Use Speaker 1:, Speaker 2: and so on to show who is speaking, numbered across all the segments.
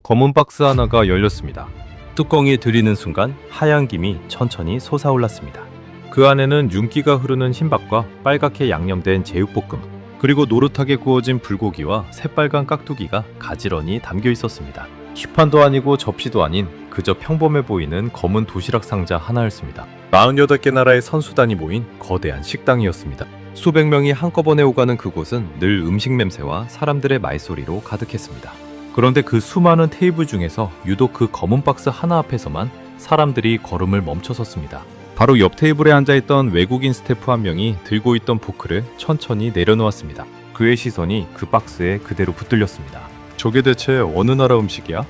Speaker 1: 검은 박스 하나가 열렸습니다. 뚜껑이 들리는 순간 하얀 김이 천천히 솟아올랐습니다. 그 안에는 윤기가 흐르는 흰밥과 빨갛게 양념된 제육볶음, 그리고 노릇하게 구워진 불고기와 새빨간 깍두기가 가지런히 담겨 있었습니다. 식판도 아니고 접시도 아닌 그저 평범해 보이는 검은 도시락 상자 하나였습니다. 48개 나라의 선수단이 모인 거대한 식당이었습니다. 수백 명이 한꺼번에 오가는 그곳은 늘 음식 냄새와 사람들의 말소리로 가득했습니다. 그런데 그 수많은 테이블 중에서 유독 그 검은 박스 하나 앞에서만 사람들이 걸음을 멈춰섰습니다. 바로 옆 테이블에 앉아있던 외국인 스태프 한 명이 들고 있던 포크를 천천히 내려놓았습니다. 그의 시선이 그 박스에 그대로 붙들렸습니다. 저게 대체 어느 나라 음식이야?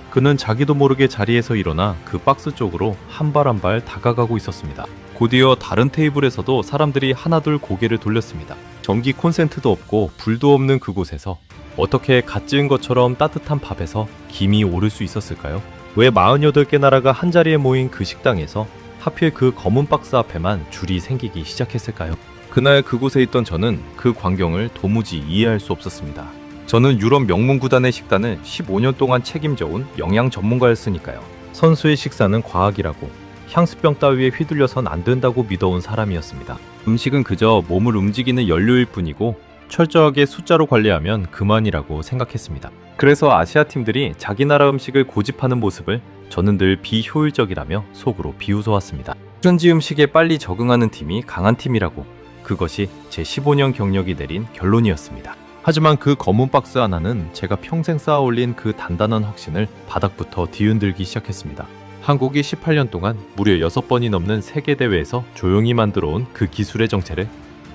Speaker 1: 그는 자기도 모르게 자리에서 일어나 그 박스 쪽으로 한 발 한 발 다가가고 있었습니다. 곧이어 다른 테이블에서도 사람들이 하나둘 고개를 돌렸습니다. 전기 콘센트도 없고 불도 없는 그곳에서 어떻게 갓 지은 것처럼 따뜻한 밥에서 김이 오를 수 있었을까요? 왜 48개 나라가 한자리에 모인 그 식당에서 하필 그 검은 박스 앞에만 줄이 생기기 시작했을까요? 그날 그곳에 있던 저는 그 광경을 도무지 이해할 수 없었습니다. 저는 유럽 명문 구단의 식단을 15년 동안 책임져온 영양 전문가였으니까요. 선수의 식사는 과학이라고, 향수병 따위에 휘둘려선 안 된다고 믿어온 사람이었습니다. 음식은 그저 몸을 움직이는 연료일 뿐이고 철저하게 숫자로 관리하면 그만이라고 생각했습니다. 그래서 아시아 팀들이 자기 나라 음식을 고집하는 모습을 저는 늘 비효율적이라며 속으로 비웃어왔습니다. 현지 음식에 빨리 적응하는 팀이 강한 팀이라고, 그것이 제 15년 경력이 내린 결론이었습니다. 하지만 그 검은 박스 하나는 제가 평생 쌓아올린 그 단단한 확신을 바닥부터 뒤흔들기 시작했습니다. 한국이 18년 동안 무려 6번이 넘는 세계대회에서 조용히 만들어온 그 기술의 정체를,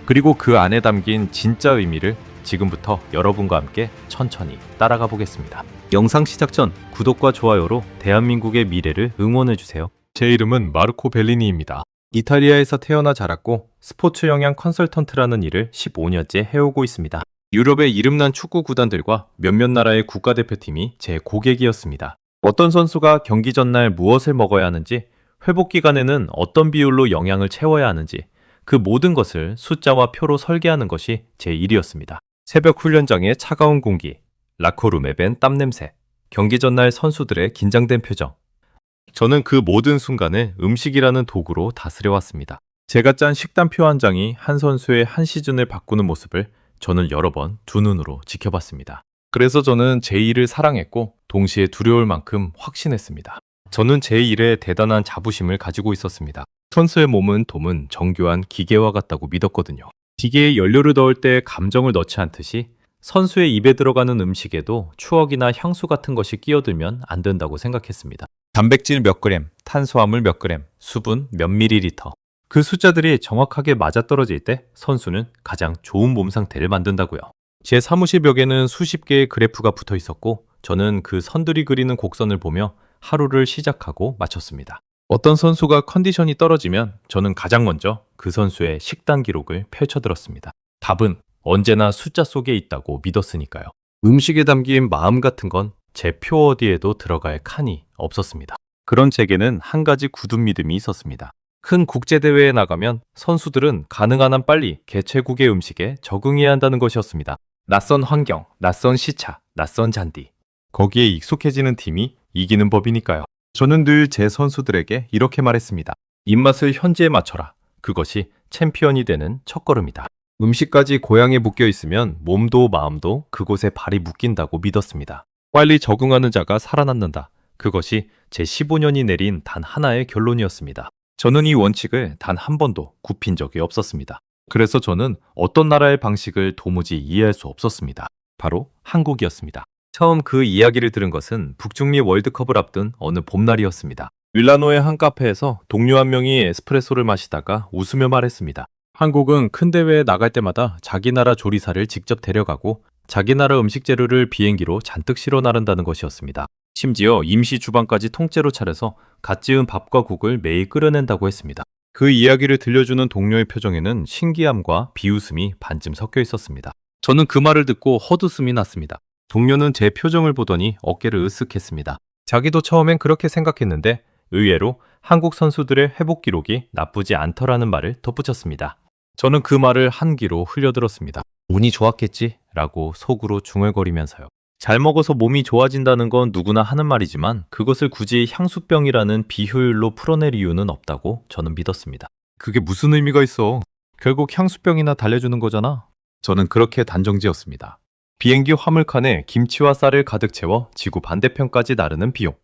Speaker 1: 그리고 그 안에 담긴 진짜 의미를 지금부터 여러분과 함께 천천히 따라가 보겠습니다. 영상 시작 전 구독과 좋아요로 대한민국의 미래를 응원해주세요. 제 이름은 마르코 벨리니입니다. 이탈리아에서 태어나 자랐고 스포츠 영양 컨설턴트라는 일을 15년째 해오고 있습니다. 유럽의 이름난 축구 구단들과 몇몇 나라의 국가대표팀이 제 고객이었습니다. 어떤 선수가 경기 전날 무엇을 먹어야 하는지, 회복 기간에는 어떤 비율로 영양을 채워야 하는지, 그 모든 것을 숫자와 표로 설계하는 것이 제 일이었습니다. 새벽 훈련장의 차가운 공기, 라커룸에 밴 땀냄새, 경기 전날 선수들의 긴장된 표정. 저는 그 모든 순간을 음식이라는 도구로 다스려왔습니다. 제가 짠 식단표 한 장이 한 선수의 한 시즌을 바꾸는 모습을 저는 여러 번 두 눈으로 지켜봤습니다. 그래서 저는 제 일을 사랑했고 동시에 두려울 만큼 확신했습니다. 저는 제 일에 대단한 자부심을 가지고 있었습니다. 선수의 몸은 돔은 정교한 기계와 같다고 믿었거든요. 기계에 연료를 넣을 때 감정을 넣지 않듯이 선수의 입에 들어가는 음식에도 추억이나 향수 같은 것이 끼어들면 안 된다고 생각했습니다. 단백질 몇 그램, 탄수화물 몇 그램, 수분 몇 밀리리터. 그 숫자들이 정확하게 맞아떨어질 때 선수는 가장 좋은 몸 상태를 만든다고요. 제 사무실 벽에는 수십 개의 그래프가 붙어 있었고 저는 그 선들이 그리는 곡선을 보며 하루를 시작하고 마쳤습니다. 어떤 선수가 컨디션이 떨어지면 저는 가장 먼저 그 선수의 식단 기록을 펼쳐들었습니다. 답은 언제나 숫자 속에 있다고 믿었으니까요. 음식에 담긴 마음 같은 건 제 표 어디에도 들어갈 칸이 없었습니다. 그런 제게는 한 가지 굳은 믿음이 있었습니다. 큰 국제대회에 나가면 선수들은 가능한 한 빨리 개최국의 음식에 적응해야 한다는 것이었습니다. 낯선 환경, 낯선 시차, 낯선 잔디. 거기에 익숙해지는 팀이 이기는 법이니까요. 저는 늘 제 선수들에게 이렇게 말했습니다. 입맛을 현지에 맞춰라. 그것이 챔피언이 되는 첫걸음이다. 음식까지 고향에 묶여 있으면 몸도 마음도 그곳에 발이 묶인다고 믿었습니다. 빨리 적응하는 자가 살아남는다. 그것이 제 15년이 내린 단 하나의 결론이었습니다. 저는 이 원칙을 단 한 번도 굽힌 적이 없었습니다. 그래서 저는 어떤 나라의 방식을 도무지 이해할 수 없었습니다. 바로 한국이었습니다. 처음 그 이야기를 들은 것은 북중미 월드컵을 앞둔 어느 봄날이었습니다. 밀라노의 한 카페에서 동료 한 명이 에스프레소를 마시다가 웃으며 말했습니다. 한국은 큰 대회에 나갈 때마다 자기 나라 조리사를 직접 데려가고 자기 나라 음식 재료를 비행기로 잔뜩 실어 나른다는 것이었습니다. 심지어 임시 주방까지 통째로 차려서 갓 지은 밥과 국을 매일 끓여낸다고 했습니다. 그 이야기를 들려주는 동료의 표정에는 신기함과 비웃음이 반쯤 섞여 있었습니다. 저는 그 말을 듣고 헛웃음이 났습니다. 동료는 제 표정을 보더니 어깨를 으쓱했습니다. 자기도 처음엔 그렇게 생각했는데 의외로 한국 선수들의 회복 기록이 나쁘지 않더라는 말을 덧붙였습니다. 저는 그 말을 한 귀로 흘려들었습니다. 운이 좋았겠지? 라고 속으로 중얼거리면서요. 잘 먹어서 몸이 좋아진다는 건 누구나 하는 말이지만 그것을 굳이 향수병이라는 비효율로 풀어낼 이유는 없다고 저는 믿었습니다. 그게 무슨 의미가 있어? 결국 향수병이나 달래주는 거잖아. 저는 그렇게 단정지었습니다. 비행기 화물칸에 김치와 쌀을 가득 채워 지구 반대편까지 나르는 비용.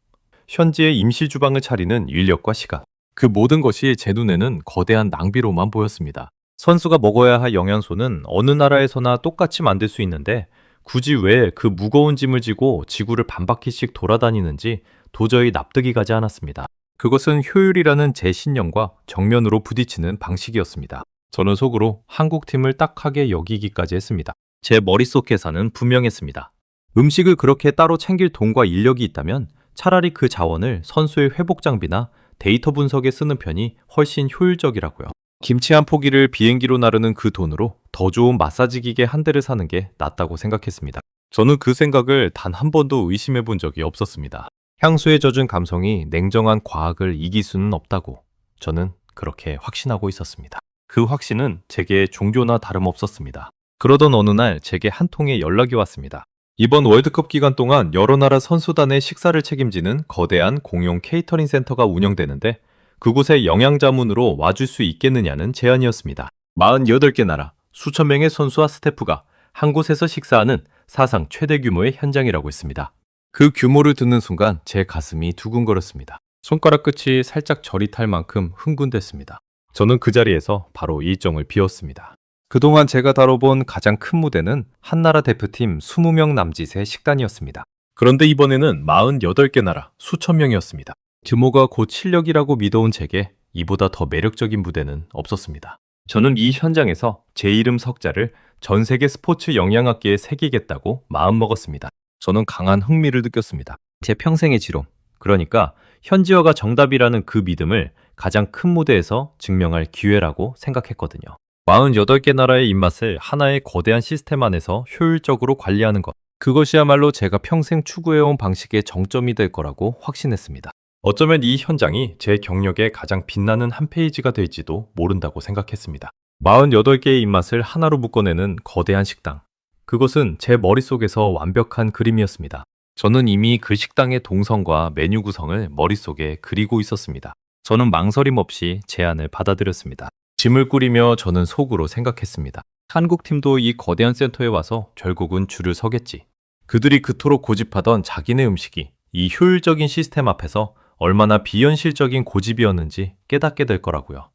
Speaker 1: 현지에 임시 주방을 차리는 인력과 시간. 그 모든 것이 제 눈에는 거대한 낭비로만 보였습니다. 선수가 먹어야 할 영양소는 어느 나라에서나 똑같이 만들 수 있는데 굳이 왜 그 무거운 짐을 지고 지구를 반바퀴씩 돌아다니는지 도저히 납득이 가지 않았습니다. 그것은 효율이라는 제 신념과 정면으로 부딪히는 방식이었습니다. 저는 속으로 한국팀을 딱하게 여기기까지 했습니다. 제 머릿속 계산은 분명했습니다. 음식을 그렇게 따로 챙길 돈과 인력이 있다면 차라리 그 자원을 선수의 회복 장비나 데이터 분석에 쓰는 편이 훨씬 효율적이라고요. 김치 한 포기를 비행기로 나르는 그 돈으로 더 좋은 마사지 기계 한 대를 사는 게 낫다고 생각했습니다. 저는 그 생각을 단 한 번도 의심해 본 적이 없었습니다. 향수에 젖은 감성이 냉정한 과학을 이길 수는 없다고 저는 그렇게 확신하고 있었습니다. 그 확신은 제게 종교나 다름없었습니다. 그러던 어느 날 제게 한 통의 연락이 왔습니다. 이번 월드컵 기간 동안 여러 나라 선수단의 식사를 책임지는 거대한 공용 케이터링 센터가 운영되는데 그곳에 영양자문으로 와줄 수 있겠느냐는 제안이었습니다. 48개 나라, 수천 명의 선수와 스태프가 한 곳에서 식사하는 사상 최대 규모의 현장이라고 했습니다. 그 규모를 듣는 순간 제 가슴이 두근거렸습니다. 손가락 끝이 살짝 저릿 할 만큼 흥분됐습니다. 저는 그 자리에서 바로 일정을 비웠습니다. 그동안 제가 다뤄본 가장 큰 무대는 한나라 대표팀 20명 남짓의 식단이었습니다. 그런데 이번에는 48개 나라, 수천 명이었습니다. 규모가 곧 실력이라고 믿어온 제게 이보다 더 매력적인 무대는 없었습니다. 저는 이 현장에서 제 이름 석자를 전 세계 스포츠 영양학계에 새기겠다고 마음먹었습니다. 저는 강한 흥미를 느꼈습니다. 제 평생의 지론, 그러니까 현지어가 정답이라는 그 믿음을 가장 큰 무대에서 증명할 기회라고 생각했거든요. 48개 나라의 입맛을 하나의 거대한 시스템 안에서 효율적으로 관리하는 것. 그것이야말로 제가 평생 추구해온 방식의 정점이 될 거라고 확신했습니다. 어쩌면 이 현장이 제 경력의 가장 빛나는 한 페이지가 될지도 모른다고 생각했습니다. 48개의 입맛을 하나로 묶어내는 거대한 식당. 그것은 제 머릿속에서 완벽한 그림이었습니다. 저는 이미 그 식당의 동선과 메뉴 구성을 머릿속에 그리고 있었습니다. 저는 망설임 없이 제안을 받아들였습니다. 짐을 꾸리며 저는 속으로 생각했습니다. 한국팀도 이 거대한 센터에 와서 결국은 줄을 서겠지. 그들이 그토록 고집하던 자기네 음식이 이 효율적인 시스템 앞에서 얼마나 비현실적인 고집이었는지 깨닫게 될 거라고요.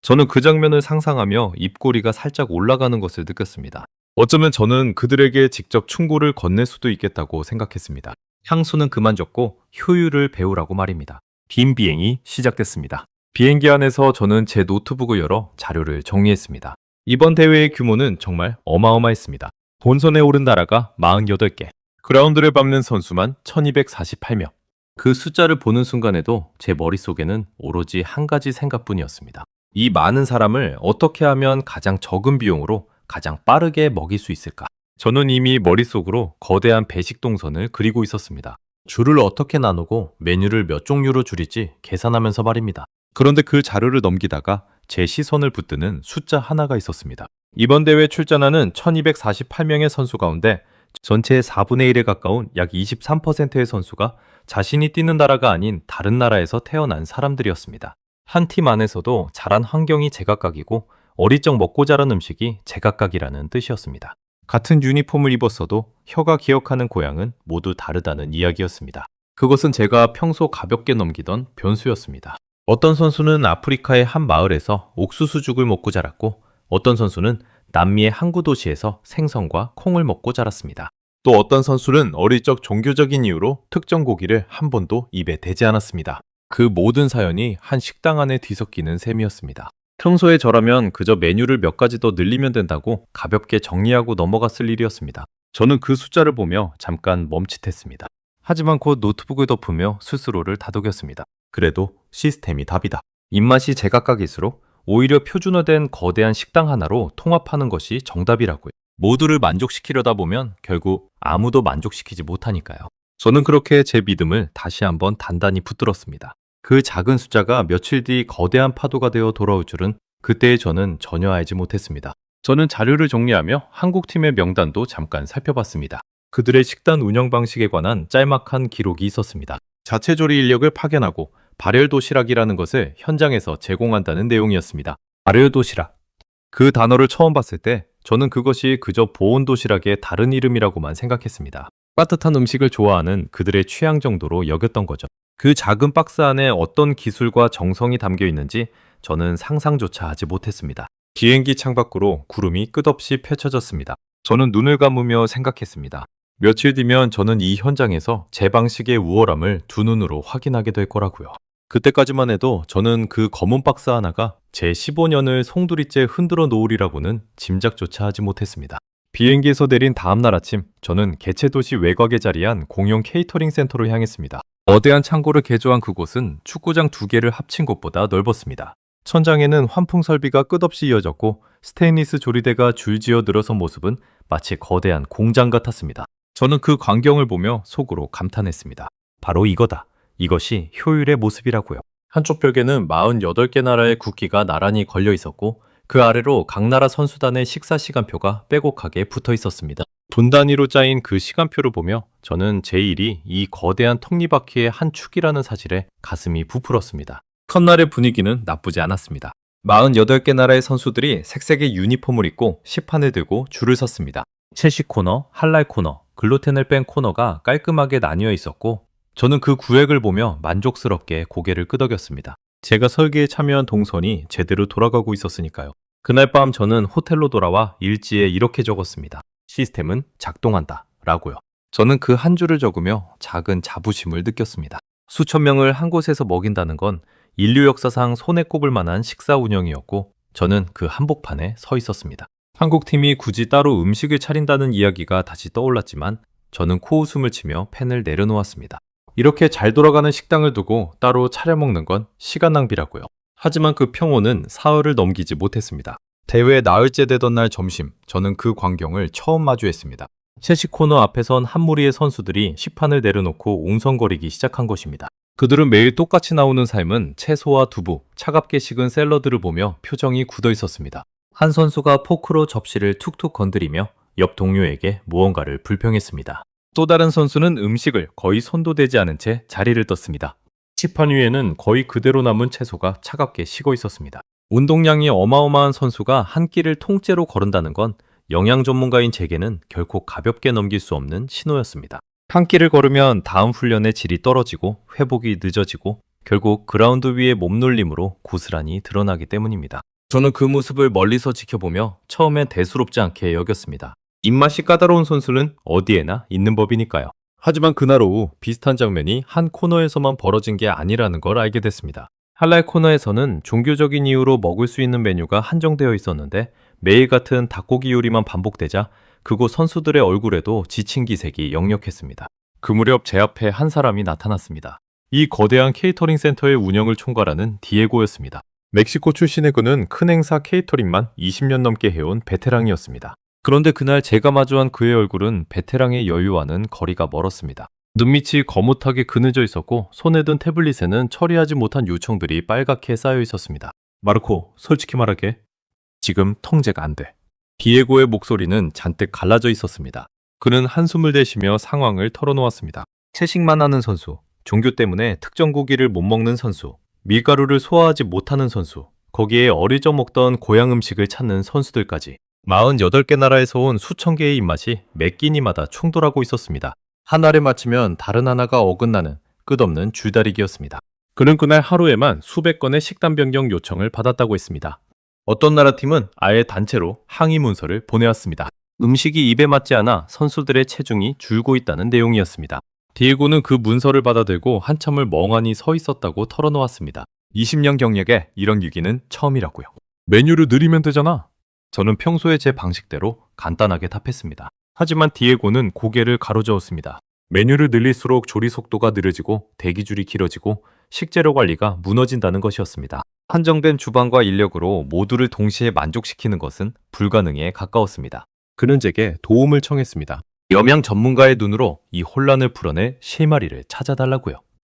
Speaker 1: 저는 그 장면을 상상하며 입꼬리가 살짝 올라가는 것을 느꼈습니다. 어쩌면 저는 그들에게 직접 충고를 건넬 수도 있겠다고 생각했습니다. 향수는 그만 줬고 효율을 배우라고 말입니다. 빔 비행이 시작됐습니다. 비행기 안에서 저는 제 노트북을 열어 자료를 정리했습니다. 이번 대회의 규모는 정말 어마어마했습니다. 본선에 오른 나라가 48개, 그라운드를 밟는 선수만 1248명. 그 숫자를 보는 순간에도 제 머릿속에는 오로지 한 가지 생각뿐이었습니다. 이 많은 사람을 어떻게 하면 가장 적은 비용으로 가장 빠르게 먹일 수 있을까? 저는 이미 머릿속으로 거대한 배식 동선을 그리고 있었습니다. 줄을 어떻게 나누고 메뉴를 몇 종류로 줄일지 계산하면서 말입니다. 그런데 그 자료를 넘기다가 제 시선을 붙드는 숫자 하나가 있었습니다. 이번 대회에 출전하는 1248명의 선수 가운데 전체의 4분의 1에 가까운 약 23%의 선수가 자신이 뛰는 나라가 아닌 다른 나라에서 태어난 사람들이었습니다. 한 팀 안에서도 자란 환경이 제각각이고 어릴 적 먹고 자란 음식이 제각각이라는 뜻이었습니다. 같은 유니폼을 입었어도 혀가 기억하는 고향은 모두 다르다는 이야기였습니다. 그것은 제가 평소 가볍게 넘기던 변수였습니다. 어떤 선수는 아프리카의 한 마을에서 옥수수죽을 먹고 자랐고 어떤 선수는 남미의 항구 도시에서 생선과 콩을 먹고 자랐습니다. 또 어떤 선수는 어릴 적 종교적인 이유로 특정 고기를 한 번도 입에 대지 않았습니다. 그 모든 사연이 한 식당 안에 뒤섞이는 셈이었습니다. 평소에 저라면 그저 메뉴를 몇 가지 더 늘리면 된다고 가볍게 정리하고 넘어갔을 일이었습니다. 저는 그 숫자를 보며 잠깐 멈칫했습니다. 하지만 곧 노트북을 덮으며 스스로를 다독였습니다. 그래도 시스템이 답이다. 입맛이 제각각일수록 오히려 표준화된 거대한 식당 하나로 통합하는 것이 정답이라고요. 모두를 만족시키려다 보면 결국 아무도 만족시키지 못하니까요. 저는 그렇게 제 믿음을 다시 한번 단단히 붙들었습니다. 그 작은 숫자가 며칠 뒤 거대한 파도가 되어 돌아올 줄은 그때의 저는 전혀 알지 못했습니다. 저는 자료를 정리하며 한국팀의 명단도 잠깐 살펴봤습니다. 그들의 식단 운영 방식에 관한 짤막한 기록이 있었습니다. 자체 조리 인력을 파견하고 발열 도시락이라는 것을 현장에서 제공한다는 내용이었습니다. 발열 도시락. 그 단어를 처음 봤을 때 저는 그것이 그저 보온 도시락의 다른 이름이라고만 생각했습니다. 따뜻한 음식을 좋아하는 그들의 취향 정도로 여겼던 거죠. 그 작은 박스 안에 어떤 기술과 정성이 담겨 있는지 저는 상상조차 하지 못했습니다. 비행기 창밖으로 구름이 끝없이 펼쳐졌습니다. 저는 눈을 감으며 생각했습니다. 며칠 뒤면 저는 이 현장에서 제 방식의 우월함을 두 눈으로 확인하게 될 거라고요. 그때까지만 해도 저는 그 검은 박스 하나가 제 15년을 송두리째 흔들어 놓으리라고는 짐작조차 하지 못했습니다. 비행기에서 내린 다음 날 아침, 저는 개체도시 외곽에 자리한 공용 케이터링 센터로 향했습니다. 거대한 창고를 개조한 그곳은 축구장 2개를 합친 곳보다 넓었습니다. 천장에는 환풍 설비가 끝없이 이어졌고 스테인리스 조리대가 줄지어 늘어선 모습은 마치 거대한 공장 같았습니다. 저는 그 광경을 보며 속으로 감탄했습니다. 바로 이거다. 이것이 효율의 모습이라고요. 한쪽 벽에는 48개 나라의 국기가 나란히 걸려 있었고 그 아래로 각 나라 선수단의 식사 시간표가 빼곡하게 붙어 있었습니다. 분 단위로 짜인 그 시간표를 보며 저는 제 일이 이 거대한 톱니바퀴의 한 축이라는 사실에 가슴이 부풀었습니다. 첫날의 분위기는 나쁘지 않았습니다. 48개 나라의 선수들이 색색의 유니폼을 입고 시판을 들고 줄을 섰습니다. 채식 코너, 할랄 코너, 글루텐을 뺀 코너가 깔끔하게 나뉘어 있었고 저는 그 구획을 보며 만족스럽게 고개를 끄덕였습니다. 제가 설계에 참여한 동선이 제대로 돌아가고 있었으니까요. 그날 밤 저는 호텔로 돌아와 일지에 이렇게 적었습니다. 시스템은 작동한다 라고요. 저는 그 한 줄을 적으며 작은 자부심을 느꼈습니다. 수천 명을 한 곳에서 먹인다는 건 인류 역사상 손에 꼽을 만한 식사 운영이었고 저는 그 한복판에 서 있었습니다. 한국팀이 굳이 따로 음식을 차린다는 이야기가 다시 떠올랐지만 저는 코웃음을 치며 펜을 내려놓았습니다. 이렇게 잘 돌아가는 식당을 두고 따로 차려 먹는 건 시간 낭비라고요. 하지만 그 평온은 사흘을 넘기지 못했습니다. 대회 나흘째 되던 날 점심, 저는 그 광경을 처음 마주했습니다. 채식 코너 앞에선 한 무리의 선수들이 식판을 내려놓고 웅성거리기 시작한 것입니다. 그들은 매일 똑같이 나오는 삶은 채소와 두부, 차갑게 식은 샐러드를 보며 표정이 굳어 있었습니다. 한 선수가 포크로 접시를 툭툭 건드리며 옆 동료에게 무언가를 불평했습니다. 또 다른 선수는 음식을 거의 손도 대지 않은 채 자리를 떴습니다. 식판 위에는 거의 그대로 남은 채소가 차갑게 식어 있었습니다. 운동량이 어마어마한 선수가 한 끼를 통째로 거른다는 건 영양 전문가인 제게는 결코 가볍게 넘길 수 없는 신호였습니다. 한 끼를 걸으면 다음 훈련의 질이 떨어지고 회복이 늦어지고 결국 그라운드 위의 몸놀림으로 고스란히 드러나기 때문입니다. 저는 그 모습을 멀리서 지켜보며 처음엔 대수롭지 않게 여겼습니다. 입맛이 까다로운 선수는 어디에나 있는 법이니까요. 하지만 그날 오후 비슷한 장면이 한 코너에서만 벌어진 게 아니라는 걸 알게 됐습니다. 할랄 코너에서는 종교적인 이유로 먹을 수 있는 메뉴가 한정되어 있었는데 매일 같은 닭고기 요리만 반복되자 그곳 선수들의 얼굴에도 지친 기색이 역력했습니다. 그 무렵 제 앞에 한 사람이 나타났습니다. 이 거대한 케이터링 센터의 운영을 총괄하는 디에고였습니다. 멕시코 출신의 그는 큰 행사 케이터링만 20년 넘게 해온 베테랑이었습니다. 그런데 그날 제가 마주한 그의 얼굴은 베테랑의 여유와는 거리가 멀었습니다. 눈밑이 거뭇하게 그늘져 있었고 손에 든 태블릿에는 처리하지 못한 요청들이 빨갛게 쌓여 있었습니다. 마르코, 솔직히 말할게. 지금 통제가 안 돼. 디에고의 목소리는 잔뜩 갈라져 있었습니다. 그는 한숨을 내쉬며 상황을 털어놓았습니다. 채식만 하는 선수, 종교 때문에 특정 고기를 못 먹는 선수, 밀가루를 소화하지 못하는 선수, 거기에 어리적 먹던 고향 음식을 찾는 선수들까지 48개 나라에서 온 수천 개의 입맛이 매 끼니마다 충돌하고 있었습니다. 하나를 맞추면 다른 하나가 어긋나는 끝없는 줄다리기였습니다. 그는 그날 하루에만 수백 건의 식단 변경 요청을 받았다고 했습니다. 어떤 나라 팀은 아예 단체로 항의 문서를 보내왔습니다. 음식이 입에 맞지 않아 선수들의 체중이 줄고 있다는 내용이었습니다. 디에고는 그 문서를 받아들고 한참을 멍하니 서 있었다고 털어놓았습니다. 20년 경력에 이런 위기는 처음이라고요. 메뉴를 늘리면 되잖아. 저는 평소에 제 방식대로 간단하게 답했습니다. 하지만 디에고는 고개를 가로저었습니다. 메뉴를 늘릴수록 조리 속도가 느려지고 대기줄이 길어지고 식재료 관리가 무너진다는 것이었습니다. 한정된 주방과 인력으로 모두를 동시에 만족시키는 것은 불가능에 가까웠습니다. 그는 제게 도움을 청했습니다. 영양 전문가의 눈으로 이 혼란을 풀어낼 실마리를 찾아달라고요.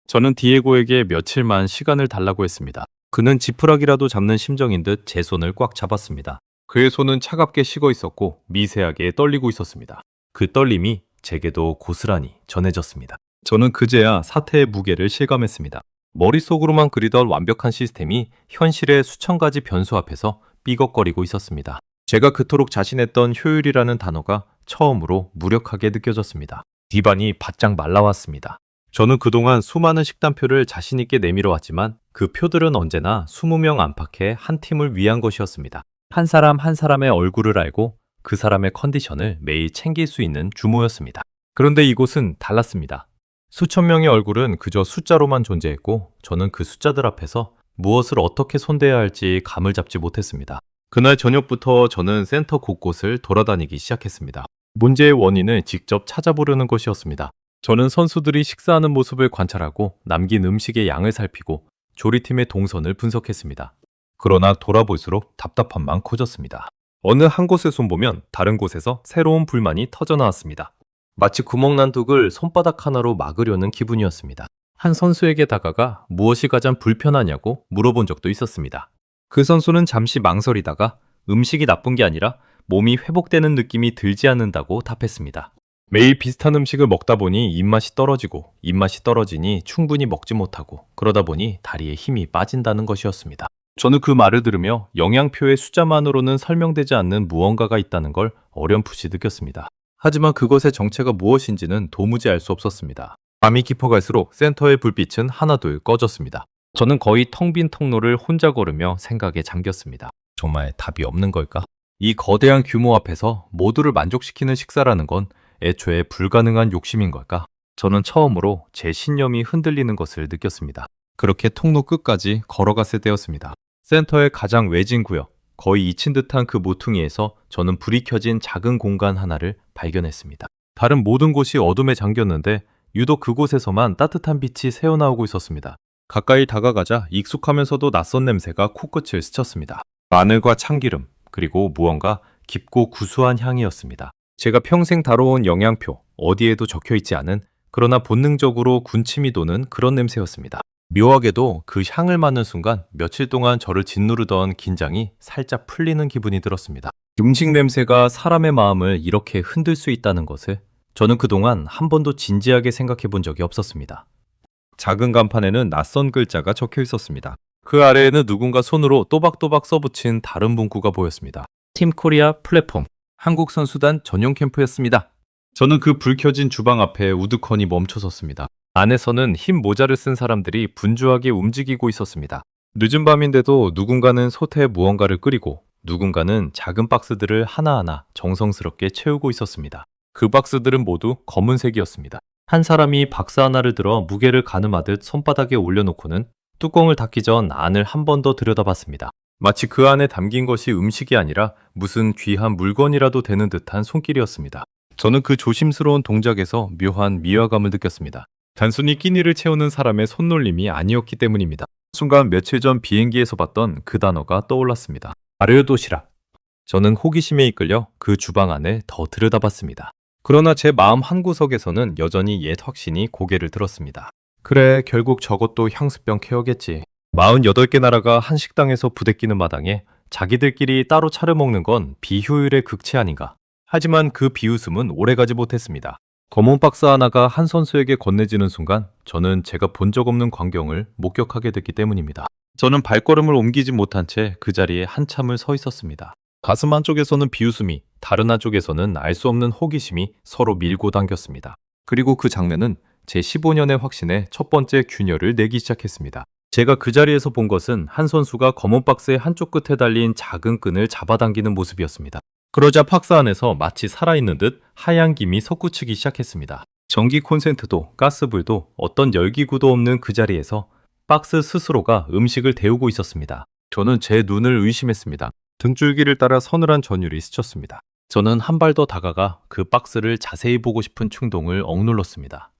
Speaker 1: 저는 디에고에게 며칠만 시간을 달라고 했습니다. 그는 지푸라기라도 잡는 심정인 듯 제 손을 꽉 잡았습니다. 그의 손은 차갑게 식어 있었고 미세하게 떨리고 있었습니다. 그 떨림이 제게도 고스란히 전해졌습니다. 저는 그제야 사태의 무게를 실감했습니다. 머릿속으로만 그리던 완벽한 시스템이 현실의 수천 가지 변수 앞에서 삐걱거리고 있었습니다. 제가 그토록 자신했던 효율이라는 단어가 처음으로 무력하게 느껴졌습니다. 기반이 바짝 말라왔습니다. 저는 그동안 수많은 식단표를 자신있게 내밀어 왔지만 그 표들은 언제나 20명 안팎의 한 팀을 위한 것이었습니다. 한 사람 한 사람의 얼굴을 알고 그 사람의 컨디션을 매일 챙길 수 있는 규모였습니다. 그런데 이곳은 달랐습니다. 수천 명의 얼굴은 그저 숫자로만 존재했고 저는 그 숫자들 앞에서 무엇을 어떻게 손대야 할지 감을 잡지 못했습니다. 그날 저녁부터 저는 센터 곳곳을 돌아다니기 시작했습니다. 문제의 원인을 직접 찾아보려는 것이었습니다. 저는 선수들이 식사하는 모습을 관찰하고 남긴 음식의 양을 살피고 조리팀의 동선을 분석했습니다. 그러나 돌아볼수록 답답함만 커졌습니다. 어느 한 곳을 손보면 다른 곳에서 새로운 불만이 터져나왔습니다. 마치 구멍난 둑을 손바닥 하나로 막으려는 기분이었습니다. 한 선수에게 다가가 무엇이 가장 불편하냐고 물어본 적도 있었습니다. 그 선수는 잠시 망설이다가 음식이 나쁜 게 아니라 몸이 회복되는 느낌이 들지 않는다고 답했습니다. 매일 비슷한 음식을 먹다 보니 입맛이 떨어지니 충분히 먹지 못하고 그러다 보니 다리에 힘이 빠진다는 것이었습니다. 저는 그 말을 들으며 영양표의 숫자만으로는 설명되지 않는 무언가가 있다는 걸 어렴풋이 느꼈습니다. 하지만 그것의 정체가 무엇인지는 도무지 알 수 없었습니다. 밤이 깊어갈수록 센터의 불빛은 하나둘 꺼졌습니다. 저는 거의 텅 빈 통로를 혼자 걸으며 생각에 잠겼습니다. 정말 답이 없는 걸까? 이 거대한 규모 앞에서 모두를 만족시키는 식사라는 건 애초에 불가능한 욕심인 걸까? 저는 처음으로 제 신념이 흔들리는 것을 느꼈습니다. 그렇게 통로 끝까지 걸어갔을 때였습니다. 센터의 가장 외진 구역, 거의 잊힌 듯한 그 모퉁이에서 저는 불이 켜진 작은 공간 하나를 발견했습니다. 다른 모든 곳이 어둠에 잠겼는데 유독 그곳에서만 따뜻한 빛이 새어나오고 있었습니다. 가까이 다가가자 익숙하면서도 낯선 냄새가 코끝을 스쳤습니다. 마늘과 참기름, 그리고 무언가 깊고 구수한 향이었습니다. 제가 평생 다뤄온 영양표, 어디에도 적혀있지 않은 그러나 본능적으로 군침이 도는 그런 냄새였습니다. 묘하게도 그 향을 맡는 순간 며칠 동안 저를 짓누르던 긴장이 살짝 풀리는 기분이 들었습니다. 음식 냄새가 사람의 마음을 이렇게 흔들 수 있다는 것을 저는 그동안 한 번도 진지하게 생각해 본 적이 없었습니다. 작은 간판에는 낯선 글자가 적혀 있었습니다. 그 아래에는 누군가 손으로 또박또박 써붙인 다른 문구가 보였습니다. 팀 코리아 플랫폼, 한국 선수단 전용 캠프였습니다. 저는 그 불 켜진 주방 앞에 우두커니 멈춰섰습니다. 안에서는 흰 모자를 쓴 사람들이 분주하게 움직이고 있었습니다. 늦은 밤인데도 누군가는 솥에 무언가를 끓이고 누군가는 작은 박스들을 하나하나 정성스럽게 채우고 있었습니다. 그 박스들은 모두 검은색이었습니다. 한 사람이 박스 하나를 들어 무게를 가늠하듯 손바닥에 올려놓고는 뚜껑을 닫기 전 안을 한 번 더 들여다봤습니다. 마치 그 안에 담긴 것이 음식이 아니라 무슨 귀한 물건이라도 되는 듯한 손길이었습니다. 저는 그 조심스러운 동작에서 묘한 미화감을 느꼈습니다. 단순히 끼니를 채우는 사람의 손놀림이 아니었기 때문입니다. 순간 며칠 전 비행기에서 봤던 그 단어가 떠올랐습니다. 아르요도시락. 저는 호기심에 이끌려 그 주방 안을 더 들여다봤습니다. 그러나 제 마음 한구석에서는 여전히 옛 확신이 고개를 들었습니다. 그래, 결국 저것도 향수병 케어겠지. 48개 나라가 한 식당에서 부대끼는 마당에 자기들끼리 따로 차려 먹는 건 비효율의 극치 아닌가. 하지만 그 비웃음은 오래가지 못했습니다. 검은 박스 하나가 한 선수에게 건네지는 순간 저는 제가 본 적 없는 광경을 목격하게 됐기 때문입니다. 저는 발걸음을 옮기지 못한 채 그 자리에 한참을 서 있었습니다. 가슴 한쪽에서는 비웃음이, 다른 한쪽에서는 알 수 없는 호기심이 서로 밀고 당겼습니다. 그리고 그 장면은 제 15년의 확신에 첫 번째 균열을 내기 시작했습니다. 제가 그 자리에서 본 것은 한 선수가 검은 박스의 한쪽 끝에 달린 작은 끈을 잡아당기는 모습이었습니다. 그러자 박스 안에서 마치 살아있는 듯 하얀 김이 솟구치기 시작했습니다. 전기 콘센트도 가스불도 어떤 열기구도 없는 그 자리에서 박스 스스로가 음식을 데우고 있었습니다. 저는 제 눈을 의심했습니다. 등줄기를 따라 서늘한 전율이 스쳤습니다. 저는 한 발 더 다가가 그 박스를 자세히 보고 싶은 충동을 억눌렀습니다.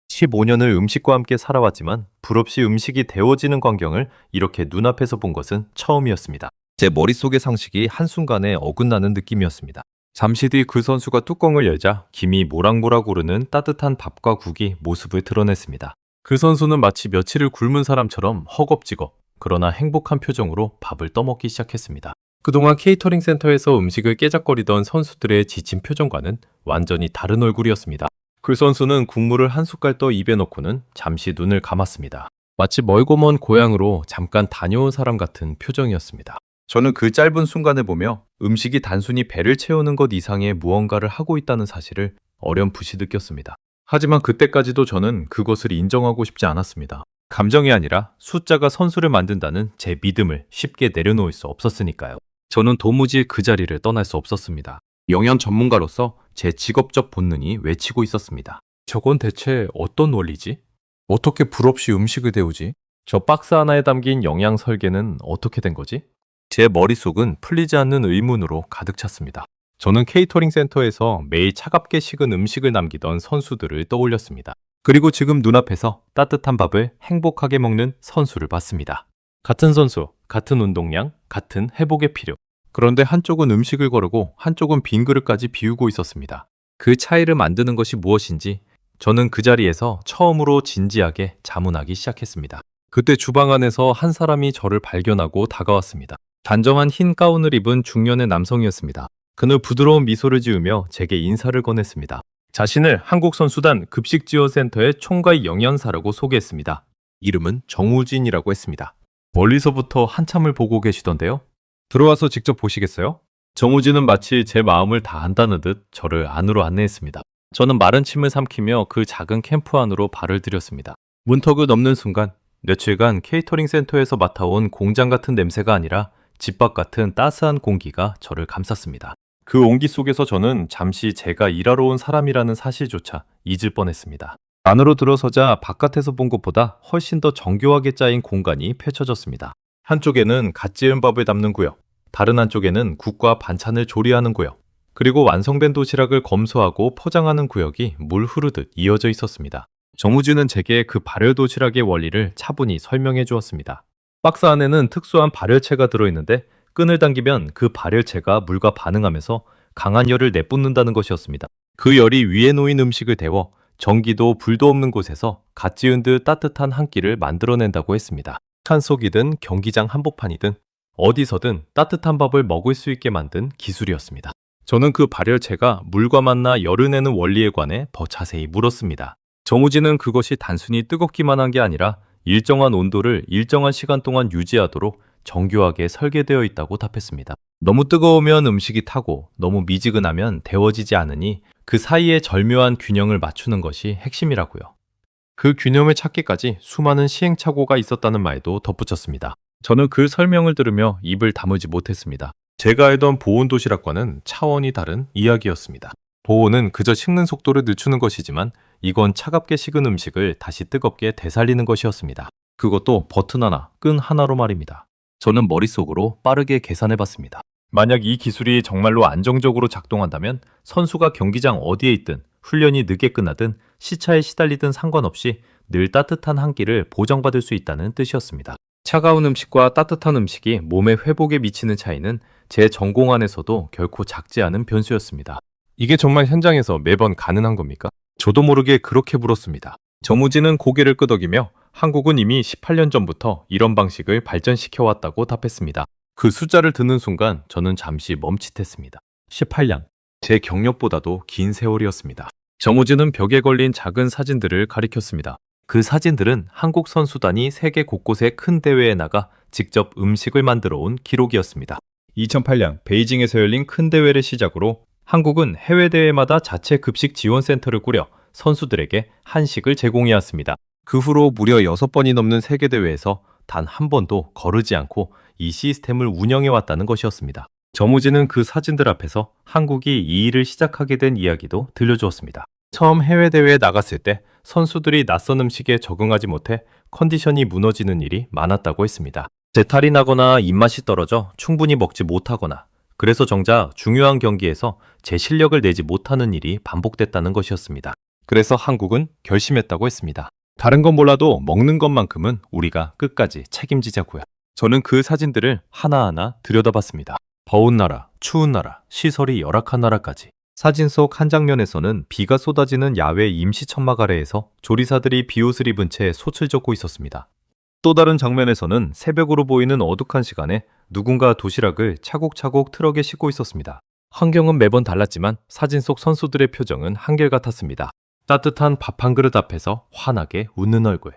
Speaker 1: 15년을 음식과 함께 살아왔지만 불없이 음식이 데워지는 광경을 이렇게 눈앞에서 본 것은 처음이었습니다. 제 머릿속의 상식이 한순간에 어긋나는 느낌이었습니다. 잠시 뒤 그 선수가 뚜껑을 열자 김이 모락모락 오르는 따뜻한 밥과 국이 모습을 드러냈습니다. 그 선수는 마치 며칠을 굶은 사람처럼 허겁지겁 그러나 행복한 표정으로 밥을 떠먹기 시작했습니다. 그동안 케이터링 센터에서 음식을 깨작거리던 선수들의 지친 표정과는 완전히 다른 얼굴이었습니다. 그 선수는 국물을 한 숟갈 떠 입에 넣고는 잠시 눈을 감았습니다. 마치 멀고 먼 고향으로 잠깐 다녀온 사람 같은 표정이었습니다. 저는 그 짧은 순간을 보며 음식이 단순히 배를 채우는 것 이상의 무언가를 하고 있다는 사실을 어렴풋이 느꼈습니다. 하지만 그때까지도 저는 그것을 인정하고 싶지 않았습니다. 감정이 아니라 숫자가 선수를 만든다는 제 믿음을 쉽게 내려놓을 수 없었으니까요. 저는 도무지 그 자리를 떠날 수 없었습니다. 영양 전문가로서 제 직업적 본능이 외치고 있었습니다. 저건 대체 어떤 원리지? 어떻게 불 없이 음식을 데우지? 저 박스 하나에 담긴 영양 설계는 어떻게 된 거지? 제 머릿속은 풀리지 않는 의문으로 가득 찼습니다. 저는 케이터링 센터에서 매일 차갑게 식은 음식을 남기던 선수들을 떠올렸습니다. 그리고 지금 눈앞에서 따뜻한 밥을 행복하게 먹는 선수를 봤습니다. 같은 선수, 같은 운동량, 같은 회복의 필요. 그런데 한쪽은 음식을 거르고 한쪽은 빈 그릇까지 비우고 있었습니다. 그 차이를 만드는 것이 무엇인지 저는 그 자리에서 처음으로 진지하게 자문하기 시작했습니다. 그때 주방 안에서 한 사람이 저를 발견하고 다가왔습니다. 단정한 흰 가운을 입은 중년의 남성이었습니다. 그는 부드러운 미소를 지으며 제게 인사를 건넸습니다. 자신을 한국선수단 급식지원센터의 총괄 영양사라고 소개했습니다. 이름은 정우진이라고 했습니다. 멀리서부터 한참을 보고 계시던데요. 들어와서 직접 보시겠어요? 정우진은 마치 제 마음을 다 안다는 듯 저를 안으로 안내했습니다. 저는 마른 침을 삼키며 그 작은 캠프 안으로 발을 들였습니다. 문턱을 넘는 순간 며칠간 케이터링 센터에서 맡아온 공장 같은 냄새가 아니라 집밥 같은 따스한 공기가 저를 감쌌습니다. 그 온기 속에서 저는 잠시 제가 일하러 온 사람이라는 사실조차 잊을 뻔했습니다. 안으로 들어서자 바깥에서 본 것보다 훨씬 더 정교하게 짜인 공간이 펼쳐졌습니다. 한쪽에는 갓 지은 밥을 담는 구역, 다른 한쪽에는 국과 반찬을 조리하는 구역, 그리고 완성된 도시락을 검수하고 포장하는 구역이 물 흐르듯 이어져 있었습니다. 정우진은 제게 그 발열 도시락의 원리를 차분히 설명해 주었습니다. 박스 안에는 특수한 발열체가 들어있는데 끈을 당기면 그 발열체가 물과 반응하면서 강한 열을 내뿜는다는 것이었습니다. 그 열이 위에 놓인 음식을 데워 전기도 불도 없는 곳에서 갓 지은 듯 따뜻한 한 끼를 만들어낸다고 했습니다. 산속이든 경기장 한복판이든 어디서든 따뜻한 밥을 먹을 수 있게 만든 기술이었습니다. 저는 그 발열체가 물과 만나 열을 내는 원리에 관해 더 자세히 물었습니다. 정우진은 그것이 단순히 뜨겁기만 한 게 아니라 일정한 온도를 일정한 시간 동안 유지하도록 정교하게 설계되어 있다고 답했습니다. 너무 뜨거우면 음식이 타고 너무 미지근하면 데워지지 않으니 그 사이의 절묘한 균형을 맞추는 것이 핵심이라고요. 그 균형을 찾기까지 수많은 시행착오가 있었다는 말도 덧붙였습니다. 저는 그 설명을 들으며 입을 다물지 못했습니다. 제가 알던 보온 도시락과는 차원이 다른 이야기였습니다. 보온은 그저 식는 속도를 늦추는 것이지만 이건 차갑게 식은 음식을 다시 뜨겁게 되살리는 것이었습니다. 그것도 버튼 하나, 끈 하나로 말입니다. 저는 머릿속으로 빠르게 계산해봤습니다. 만약 이 기술이 정말로 안정적으로 작동한다면 선수가 경기장 어디에 있든 훈련이 늦게 끝나든 시차에 시달리든 상관없이 늘 따뜻한 한 끼를 보장받을 수 있다는 뜻이었습니다. 차가운 음식과 따뜻한 음식이 몸의 회복에 미치는 차이는 제 전공 안에서도 결코 작지 않은 변수였습니다. 이게 정말 현장에서 매번 가능한 겁니까? 저도 모르게 그렇게 물었습니다. 정우진은 고개를 끄덕이며 한국은 이미 18년 전부터 이런 방식을 발전시켜왔다고 답했습니다. 그 숫자를 듣는 순간 저는 잠시 멈칫했습니다. 18년. 제 경력보다도 긴 세월이었습니다. 정우진은 벽에 걸린 작은 사진들을 가리켰습니다. 그 사진들은 한국 선수단이 세계 곳곳의 큰 대회에 나가 직접 음식을 만들어 온 기록이었습니다. 2008년 베이징에서 열린 큰 대회를 시작으로 한국은 해외 대회마다 자체 급식 지원센터를 꾸려 선수들에게 한식을 제공해왔습니다. 그 후로 무려 6번이 넘는 세계대회에서 단 한 번도 거르지 않고 이 시스템을 운영해왔다는 것이었습니다. 정우진은 그 사진들 앞에서 한국이 이 일을 시작하게 된 이야기도 들려주었습니다. 처음 해외대회에 나갔을 때 선수들이 낯선 음식에 적응하지 못해 컨디션이 무너지는 일이 많았다고 했습니다. 재탈이 나거나 입맛이 떨어져 충분히 먹지 못하거나 그래서 정작 중요한 경기에서 제 실력을 내지 못하는 일이 반복됐다는 것이었습니다. 그래서 한국은 결심했다고 했습니다. 다른 건 몰라도 먹는 것만큼은 우리가 끝까지 책임지자고요. 저는 그 사진들을 하나하나 들여다봤습니다. 더운 나라, 추운 나라, 시설이 열악한 나라까지. 사진 속 한 장면에서는 비가 쏟아지는 야외 임시 천막 아래에서 조리사들이 비옷을 입은 채 솥을 젓고 있었습니다. 또 다른 장면에서는 새벽으로 보이는 어둑한 시간에 누군가 도시락을 차곡차곡 트럭에 싣고 있었습니다. 환경은 매번 달랐지만 사진 속 선수들의 표정은 한결같았습니다. 따뜻한 밥 한 그릇 앞에서 환하게 웃는 얼굴.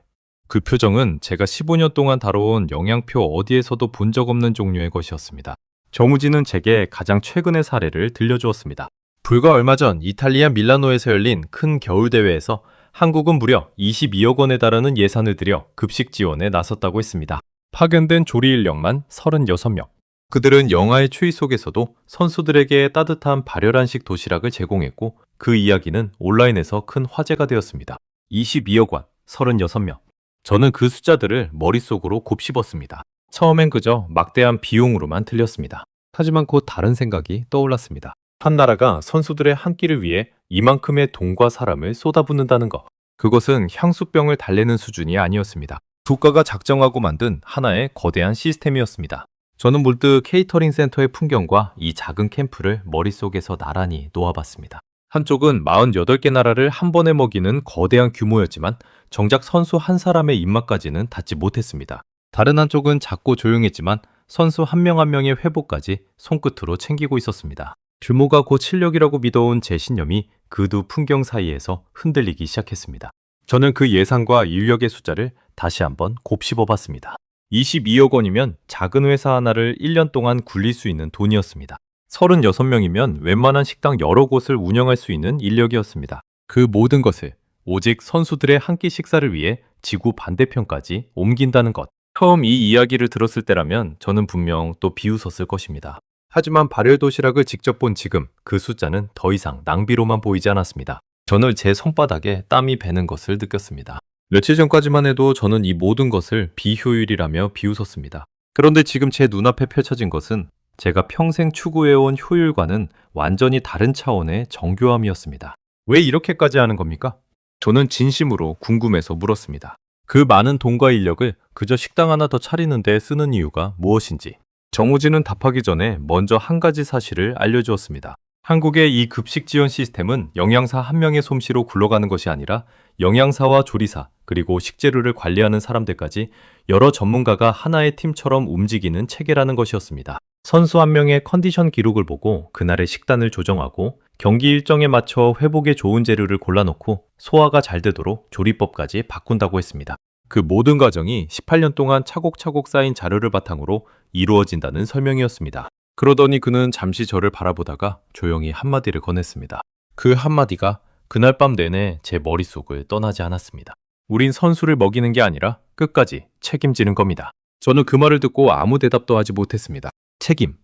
Speaker 1: 그 표정은 제가 15년 동안 다뤄온 영양표 어디에서도 본 적 없는 종류의 것이었습니다. 정우진은 제게 가장 최근의 사례를 들려주었습니다. 불과 얼마 전 이탈리아 밀라노에서 열린 큰 겨울대회에서 한국은 무려 22억 원에 달하는 예산을 들여 급식 지원에 나섰다고 했습니다. 파견된 조리 인력만 36명. 그들은 영하의 추위 속에서도 선수들에게 따뜻한 발열한식 도시락을 제공했고 그 이야기는 온라인에서 큰 화제가 되었습니다. 22억 원, 36명. 저는 그 숫자들을 머릿속으로 곱씹었습니다. 처음엔 그저 막대한 비용으로만 들렸습니다. 하지만 곧 다른 생각이 떠올랐습니다. 한 나라가 선수들의 한 끼를 위해 이만큼의 돈과 사람을 쏟아붓는다는 것. 그것은 향수병을 달래는 수준이 아니었습니다. 국가가 작정하고 만든 하나의 거대한 시스템이었습니다. 저는 문득 케이터링 센터의 풍경과 이 작은 캠프를 머릿속에서 나란히 놓아봤습니다. 한쪽은 48개 나라를 한 번에 먹이는 거대한 규모였지만 정작 선수 한 사람의 입맛까지는 닿지 못했습니다. 다른 한쪽은 작고 조용했지만 선수 한 명 한 명의 회복까지 손끝으로 챙기고 있었습니다. 규모가 곧 실력이라고 믿어온 제 신념이 그 두 풍경 사이에서 흔들리기 시작했습니다. 저는 그 예산과 인력의 숫자를 다시 한번 곱씹어봤습니다. 22억 원이면 작은 회사 하나를 1년 동안 굴릴 수 있는 돈이었습니다. 36명이면 웬만한 식당 여러 곳을 운영할 수 있는 인력이었습니다. 그 모든 것을 오직 선수들의 한 끼 식사를 위해 지구 반대편까지 옮긴다는 것. 처음 이 이야기를 들었을 때라면 저는 분명 또 비웃었을 것입니다. 하지만 발열 도시락을 직접 본 지금 그 숫자는 더 이상 낭비로만 보이지 않았습니다. 저는 제 손바닥에 땀이 배는 것을 느꼈습니다. 며칠 전까지만 해도 저는 이 모든 것을 비효율이라며 비웃었습니다. 그런데 지금 제 눈앞에 펼쳐진 것은 제가 평생 추구해온 효율과는 완전히 다른 차원의 정교함이었습니다. 왜 이렇게까지 하는 겁니까? 저는 진심으로 궁금해서 물었습니다. 그 많은 돈과 인력을 그저 식당 하나 더 차리는 데 쓰는 이유가 무엇인지. 정우진은 답하기 전에 먼저 한 가지 사실을 알려주었습니다. 한국의 이 급식 지원 시스템은 영양사 한 명의 솜씨로 굴러가는 것이 아니라 영양사와 조리사, 그리고 식재료를 관리하는 사람들까지 여러 전문가가 하나의 팀처럼 움직이는 체계라는 것이었습니다. 선수 한 명의 컨디션 기록을 보고 그날의 식단을 조정하고 경기 일정에 맞춰 회복에 좋은 재료를 골라놓고 소화가 잘 되도록 조리법까지 바꾼다고 했습니다. 그 모든 과정이 18년 동안 차곡차곡 쌓인 자료를 바탕으로 이루어진다는 설명이었습니다. 그러더니 그는 잠시 저를 바라보다가 조용히 한마디를 건넸습니다. 그 한마디가 그날 밤 내내 제 머릿속을 떠나지 않았습니다. 우린 선수를 먹이는 게 아니라 끝까지 책임지는 겁니다. 저는 그 말을 듣고 아무 대답도 하지 못했습니다. 책임.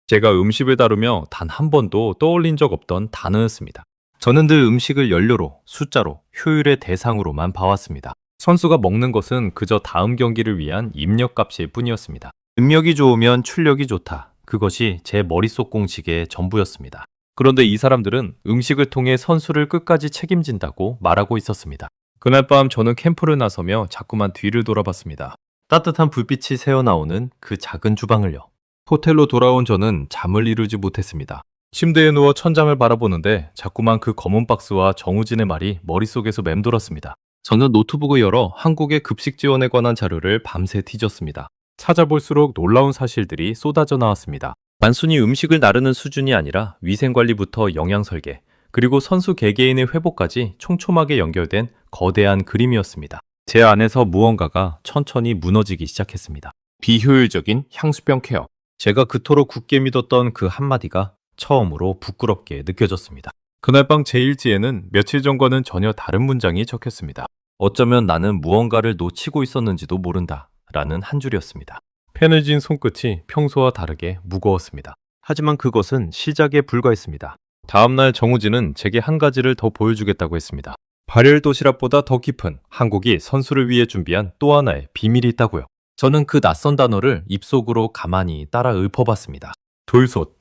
Speaker 1: 제가 음식을 다루며 단 한 번도 떠올린 적 없던 단어였습니다. 저는 늘 음식을 연료로, 숫자로, 효율의 대상으로만 봐왔습니다. 선수가 먹는 것은 그저 다음 경기를 위한 입력값일 뿐이었습니다. 능력이 좋으면 출력이 좋다. 그것이 제 머릿속 공식의 전부였습니다. 그런데 이 사람들은 음식을 통해 선수를 끝까지 책임진다고 말하고 있었습니다. 그날 밤 저는 캠프를 나서며 자꾸만 뒤를 돌아봤습니다. 따뜻한 불빛이 새어나오는 그 작은 주방을요. 호텔로 돌아온 저는 잠을 이루지 못했습니다. 침대에 누워 천장을 바라보는데 자꾸만 그 검은 박스와 정우진의 말이 머릿속에서 맴돌았습니다. 저는 노트북을 열어 한국의 급식 지원에 관한 자료를 밤새 뒤졌습니다. 찾아볼수록 놀라운 사실들이 쏟아져 나왔습니다. 단순히 음식을 나르는 수준이 아니라 위생관리부터 영양설계, 그리고 선수 개개인의 회복까지 촘촘하게 연결된 거대한 그림이었습니다. 제 안에서 무언가가 천천히 무너지기 시작했습니다. 비효율적인 향수병 케어. 제가 그토록 굳게 믿었던 그 한마디가 처음으로 부끄럽게 느껴졌습니다. 그날 밤 제 일지에는 며칠 전과는 전혀 다른 문장이 적혔습니다. 어쩌면 나는 무언가를 놓치고 있었는지도 모른다 라는 한 줄이었습니다. 펜을 쥔 손끝이 평소와 다르게 무거웠습니다. 하지만 그것은 시작에 불과했습니다. 다음날 정우진은 제게 한 가지를 더 보여주겠다고 했습니다. 발열 도시락보다 더 깊은 한국이 선수를 위해 준비한 또 하나의 비밀이 있다고요. 저는 그 낯선 단어를 입속으로 가만히 따라 읊어봤습니다. 돌솥.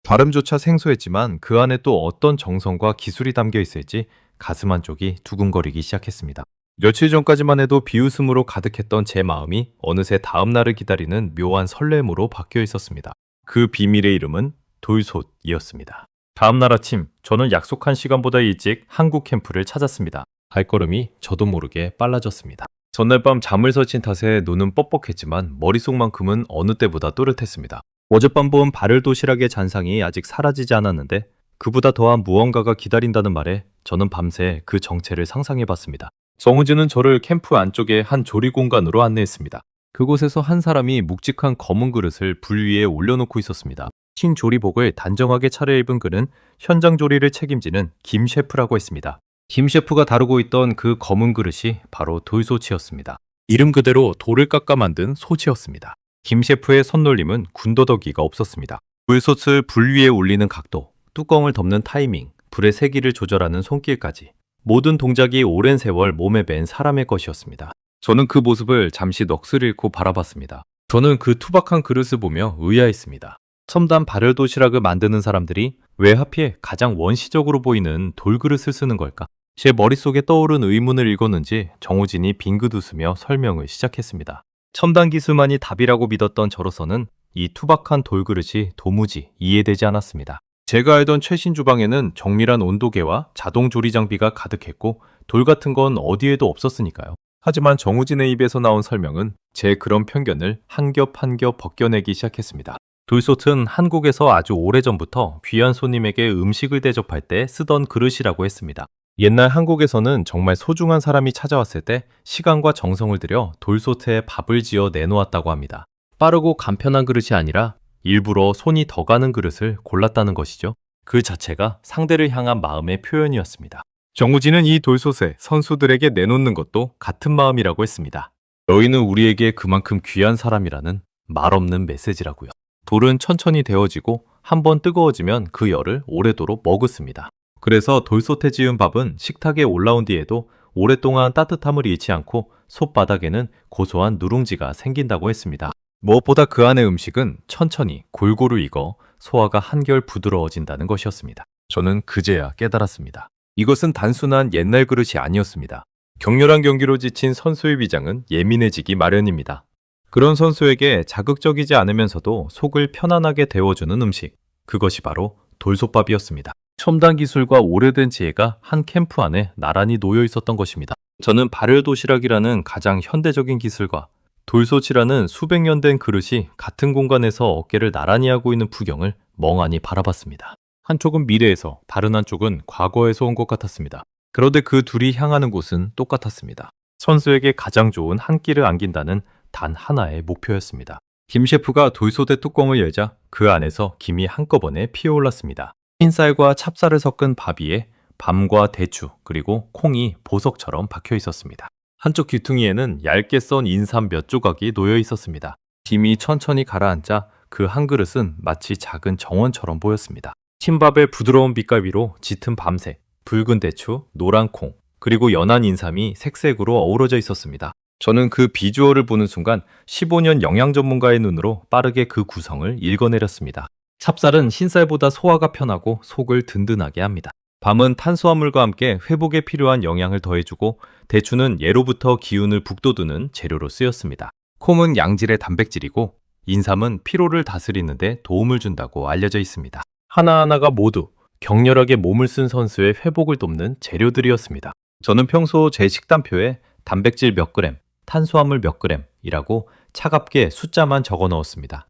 Speaker 1: 발음조차 생소했지만 그 안에 또 어떤 정성과 기술이 담겨 있을지 가슴 한쪽이 두근거리기 시작했습니다. 며칠 전까지만 해도 비웃음으로 가득했던 제 마음이 어느새 다음 날을 기다리는 묘한 설렘으로 바뀌어 있었습니다. 그 비밀의 이름은 돌솥이었습니다. 다음 날 아침, 저는 약속한 시간보다 일찍 한국 캠프를 찾았습니다. 발걸음이 저도 모르게 빨라졌습니다. 전날 밤 잠을 설친 탓에 눈은 뻑뻑했지만 머릿속만큼은 어느 때보다 또렷했습니다. 어젯밤 본 발열 도시락의 잔상이 아직 사라지지 않았는데 그보다 더한 무언가가 기다린다는 말에 저는 밤새 그 정체를 상상해봤습니다. 정우진은 저를 캠프 안쪽의 한 조리 공간으로 안내했습니다. 그곳에서 한 사람이 묵직한 검은 그릇을 불 위에 올려놓고 있었습니다. 흰 조리복을 단정하게 차려입은 그는 현장 조리를 책임지는 김 셰프라고 했습니다. 김 셰프가 다루고 있던 그 검은 그릇이 바로 돌소치였습니다. 이름 그대로 돌을 깎아 만든 소치였습니다. 김 셰프의 손놀림은 군더더기가 없었습니다. 굴솥을 불 위에 올리는 각도, 뚜껑을 덮는 타이밍, 불의 세기를 조절하는 손길까지 모든 동작이 오랜 세월 몸에 밴 사람의 것이었습니다. 저는 그 모습을 잠시 넋을 잃고 바라봤습니다. 저는 그 투박한 그릇을 보며 의아했습니다. 첨단 발열 도시락을 만드는 사람들이 왜 하필 가장 원시적으로 보이는 돌그릇을 쓰는 걸까? 제 머릿속에 떠오른 의문을 읽었는지 정우진이 빙긋 웃으며 설명을 시작했습니다. 첨단 기술만이 답이라고 믿었던 저로서는 이 투박한 돌그릇이 도무지 이해되지 않았습니다. 제가 알던 최신 주방에는 정밀한 온도계와 자동 조리 장비가 가득했고 돌 같은 건 어디에도 없었으니까요. 하지만 정우진의 입에서 나온 설명은 제 그런 편견을 한 겹 한 겹 벗겨내기 시작했습니다. 돌솥은 한국에서 아주 오래전부터 귀한 손님에게 음식을 대접할 때 쓰던 그릇이라고 했습니다. 옛날 한국에서는 정말 소중한 사람이 찾아왔을 때 시간과 정성을 들여 돌솥에 밥을 지어 내놓았다고 합니다. 빠르고 간편한 그릇이 아니라 일부러 손이 더 가는 그릇을 골랐다는 것이죠. 그 자체가 상대를 향한 마음의 표현이었습니다. 정우진은 이 돌솥에 선수들에게 내놓는 것도 같은 마음이라고 했습니다. 너희는 우리에게 그만큼 귀한 사람이라는 말없는 메시지라고요. 돌은 천천히 데워지고 한번 뜨거워지면 그 열을 오래도록 머금습니다. 그래서 돌솥에 지은 밥은 식탁에 올라온 뒤에도 오랫동안 따뜻함을 잃지 않고 솥바닥에는 고소한 누룽지가 생긴다고 했습니다. 무엇보다 그 안의 음식은 천천히 골고루 익어 소화가 한결 부드러워진다는 것이었습니다. 저는 그제야 깨달았습니다. 이것은 단순한 옛날 그릇이 아니었습니다. 격렬한 경기로 지친 선수의 위장은 예민해지기 마련입니다. 그런 선수에게 자극적이지 않으면서도 속을 편안하게 데워주는 음식, 그것이 바로 돌솥밥이었습니다. 첨단 기술과 오래된 지혜가 한 캠프 안에 나란히 놓여 있었던 것입니다. 저는 발열 도시락이라는 가장 현대적인 기술과 돌솥이라는 수백 년 된 그릇이 같은 공간에서 어깨를 나란히 하고 있는 풍경을 멍하니 바라봤습니다. 한쪽은 미래에서 다른 한쪽은 과거에서 온 것 같았습니다. 그런데 그 둘이 향하는 곳은 똑같았습니다. 선수에게 가장 좋은 한 끼를 안긴다는 단 하나의 목표였습니다. 김 셰프가 돌솥의 뚜껑을 열자 그 안에서 김이 한꺼번에 피어올랐습니다. 흰쌀과 찹쌀을 섞은 밥 위에 밤과 대추 그리고 콩이 보석처럼 박혀 있었습니다. 한쪽 귀퉁이에는 얇게 썬 인삼 몇 조각이 놓여 있었습니다. 김이 천천히 가라앉자 그 한 그릇은 마치 작은 정원처럼 보였습니다. 흰밥의 부드러운 빛깔 위로 짙은 밤색, 붉은 대추, 노란 콩, 그리고 연한 인삼이 색색으로 어우러져 있었습니다. 저는 그 비주얼을 보는 순간 15년 영양 전문가의 눈으로 빠르게 그 구성을 읽어내렸습니다. 찹쌀은 흰쌀보다 소화가 편하고 속을 든든하게 합니다. 밤은 탄수화물과 함께 회복에 필요한 영양을 더해주고 대추는 예로부터 기운을 북돋우는 재료로 쓰였습니다. 콩은 양질의 단백질이고 인삼은 피로를 다스리는데 도움을 준다고 알려져 있습니다. 하나하나가 모두 격렬하게 몸을 쓴 선수의 회복을 돕는 재료들이었습니다. 저는 평소 제 식단표에 단백질 몇 그램, 탄수화물 몇 그램이라고 차갑게 숫자만 적어 넣었습니다.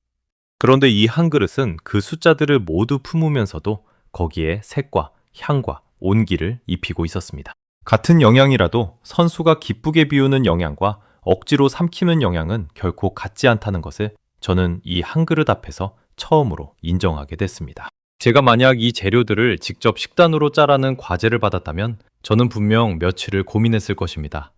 Speaker 1: 그런데 이 한 그릇은 그 숫자들을 모두 품으면서도 거기에 색과 향과 온기를 입히고 있었습니다. 같은 영양이라도 선수가 기쁘게 비우는 영양과 억지로 삼키는 영양은 결코 같지 않다는 것을 저는 이 한 그릇 앞에서 처음으로 인정하게 됐습니다. 제가 만약 이 재료들을 직접 식단으로 짜라는 과제를 받았다면 저는 분명 며칠을 고민했을 것입니다.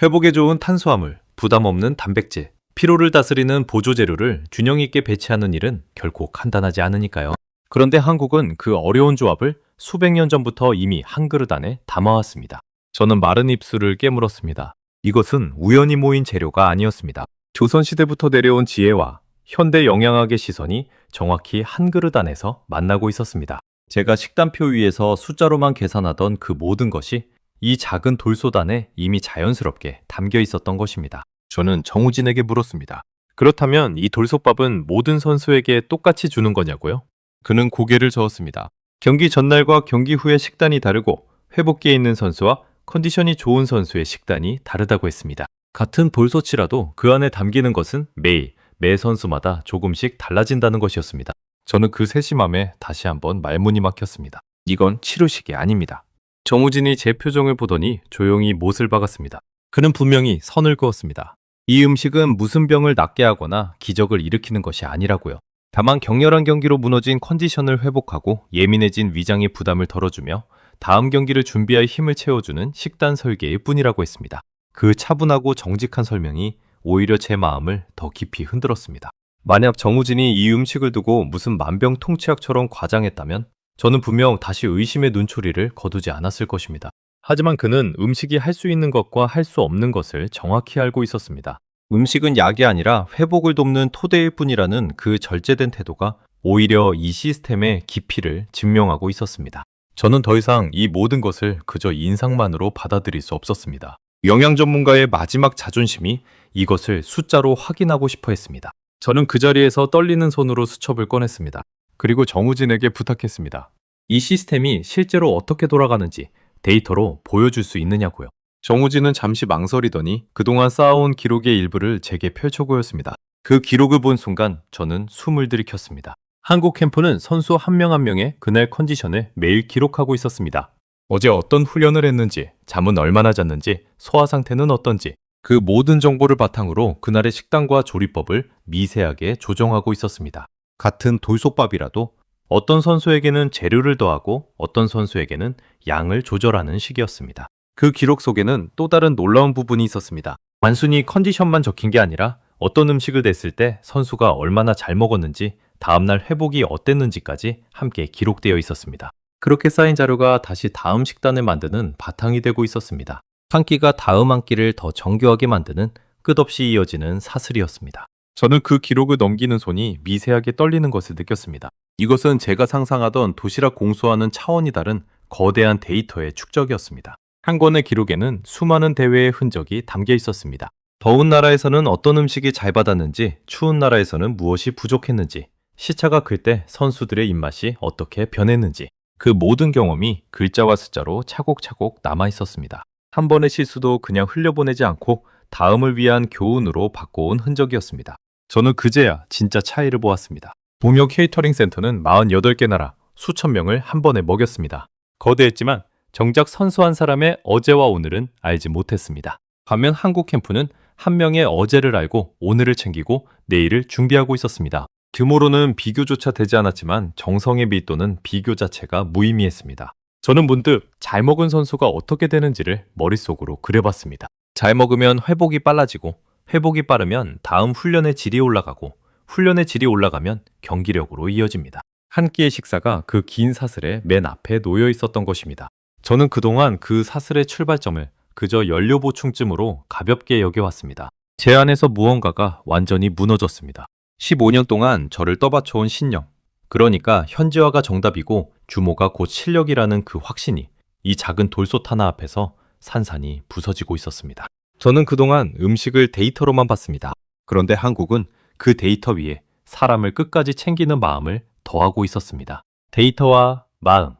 Speaker 1: 회복에 좋은 탄수화물, 부담 없는 단백질, 피로를 다스리는 보조 재료를 균형 있게 배치하는 일은 결코 간단하지 않으니까요. 그런데 한국은 그 어려운 조합을 수백 년 전부터 이미 한 그릇 안에 담아왔습니다. 저는 마른 입술을 깨물었습니다. 이것은 우연히 모인 재료가 아니었습니다. 조선시대부터 내려온 지혜와 현대 영양학의 시선이 정확히 한 그릇 안에서 만나고 있었습니다. 제가 식단표 위에서 숫자로만 계산하던 그 모든 것이 이 작은 돌솥 안에 이미 자연스럽게 담겨 있었던 것입니다. 저는 정우진에게 물었습니다. 그렇다면 이 돌솥밥은 모든 선수에게 똑같이 주는 거냐고요? 그는 고개를 저었습니다. 경기 전날과 경기 후의 식단이 다르고 회복기에 있는 선수와 컨디션이 좋은 선수의 식단이 다르다고 했습니다. 같은 돌솥이라도 그 안에 담기는 것은 매일 매 선수마다 조금씩 달라진다는 것이었습니다. 저는 그 세심함에 다시 한번 말문이 막혔습니다. 이건 치료식이 아닙니다. 정우진이 제 표정을 보더니 조용히 못을 박았습니다. 그는 분명히 선을 그었습니다. 이 음식은 무슨 병을 낫게 하거나 기적을 일으키는 것이 아니라고요. 다만 격렬한 경기로 무너진 컨디션을 회복하고 예민해진 위장의 부담을 덜어주며 다음 경기를 준비할 힘을 채워주는 식단 설계일 뿐이라고 했습니다. 그 차분하고 정직한 설명이 오히려 제 마음을 더 깊이 흔들었습니다. 만약 정우진이 이 음식을 두고 무슨 만병통치약처럼 과장했다면 저는 분명 다시 의심의 눈초리를 거두지 않았을 것입니다. 하지만 그는 음식이 할 수 있는 것과 할 수 없는 것을 정확히 알고 있었습니다. 음식은 약이 아니라 회복을 돕는 토대일 뿐이라는 그 절제된 태도가 오히려 이 시스템의 깊이를 증명하고 있었습니다. 저는 더 이상 이 모든 것을 그저 인상만으로 받아들일 수 없었습니다. 영양 전문가의 마지막 자존심이 이것을 숫자로 확인하고 싶어 했습니다. 저는 그 자리에서 떨리는 손으로 수첩을 꺼냈습니다. 그리고 정우진에게 부탁했습니다. 이 시스템이 실제로 어떻게 돌아가는지 데이터로 보여줄 수 있느냐고요. 정우진은 잠시 망설이더니 그동안 쌓아온 기록의 일부를 제게 펼쳐보였습니다. 그 기록을 본 순간 저는 숨을 들이켰습니다. 한국 캠프는 선수 한 명 한 명의 그날 컨디션을 매일 기록하고 있었습니다. 어제 어떤 훈련을 했는지, 잠은 얼마나 잤는지, 소화 상태는 어떤지, 그 모든 정보를 바탕으로 그날의 식단과 조리법을 미세하게 조정하고 있었습니다. 같은 돌솥밥이라도 어떤 선수에게는 재료를 더하고 어떤 선수에게는 양을 조절하는 식이었습니다. 그 기록 속에는 또 다른 놀라운 부분이 있었습니다. 단순히 컨디션만 적힌 게 아니라 어떤 음식을 냈을 때 선수가 얼마나 잘 먹었는지, 다음날 회복이 어땠는지까지 함께 기록되어 있었습니다. 그렇게 쌓인 자료가 다시 다음 식단을 만드는 바탕이 되고 있었습니다. 한 끼가 다음 한 끼를 더 정교하게 만드는 끝없이 이어지는 사슬이었습니다. 저는 그 기록을 넘기는 손이 미세하게 떨리는 것을 느꼈습니다. 이것은 제가 상상하던 도시락 공수와는 차원이 다른 거대한 데이터의 축적이었습니다. 한 권의 기록에는 수많은 대회의 흔적이 담겨 있었습니다. 더운 나라에서는 어떤 음식이 잘 받았는지, 추운 나라에서는 무엇이 부족했는지, 시차가 클 때 선수들의 입맛이 어떻게 변했는지, 그 모든 경험이 글자와 숫자로 차곡차곡 남아 있었습니다. 한 번의 실수도 그냥 흘려보내지 않고 다음을 위한 교훈으로 바꿔온 흔적이었습니다. 저는 그제야 진짜 차이를 보았습니다. 동료 케이터링 센터는 48개 나라, 수천 명을 한 번에 먹였습니다. 거대했지만 정작 선수 한 사람의 어제와 오늘은 알지 못했습니다. 반면 한국 캠프는 한 명의 어제를 알고 오늘을 챙기고 내일을 준비하고 있었습니다. 규모로는 비교조차 되지 않았지만 정성의 밀도는 비교 자체가 무의미했습니다. 저는 문득 잘 먹은 선수가 어떻게 되는지를 머릿속으로 그려봤습니다. 잘 먹으면 회복이 빨라지고, 회복이 빠르면 다음 훈련의 질이 올라가고, 훈련의 질이 올라가면 경기력으로 이어집니다. 한 끼의 식사가 그 긴 사슬의 맨 앞에 놓여 있었던 것입니다. 저는 그동안 그 사슬의 출발점을 그저 연료 보충쯤으로 가볍게 여겨왔습니다. 제 안에서 무언가가 완전히 무너졌습니다. 15년 동안 저를 떠받쳐온 신념, 그러니까 현지화가 정답이고 주모가 곧 실력이라는 그 확신이 이 작은 돌솥 하나 앞에서 산산이 부서지고 있었습니다. 저는 그동안 음식을 데이터로만 봤습니다. 그런데 한국은 그 데이터 위에 사람을 끝까지 챙기는 마음을 더하고 있었습니다. 데이터와 마음.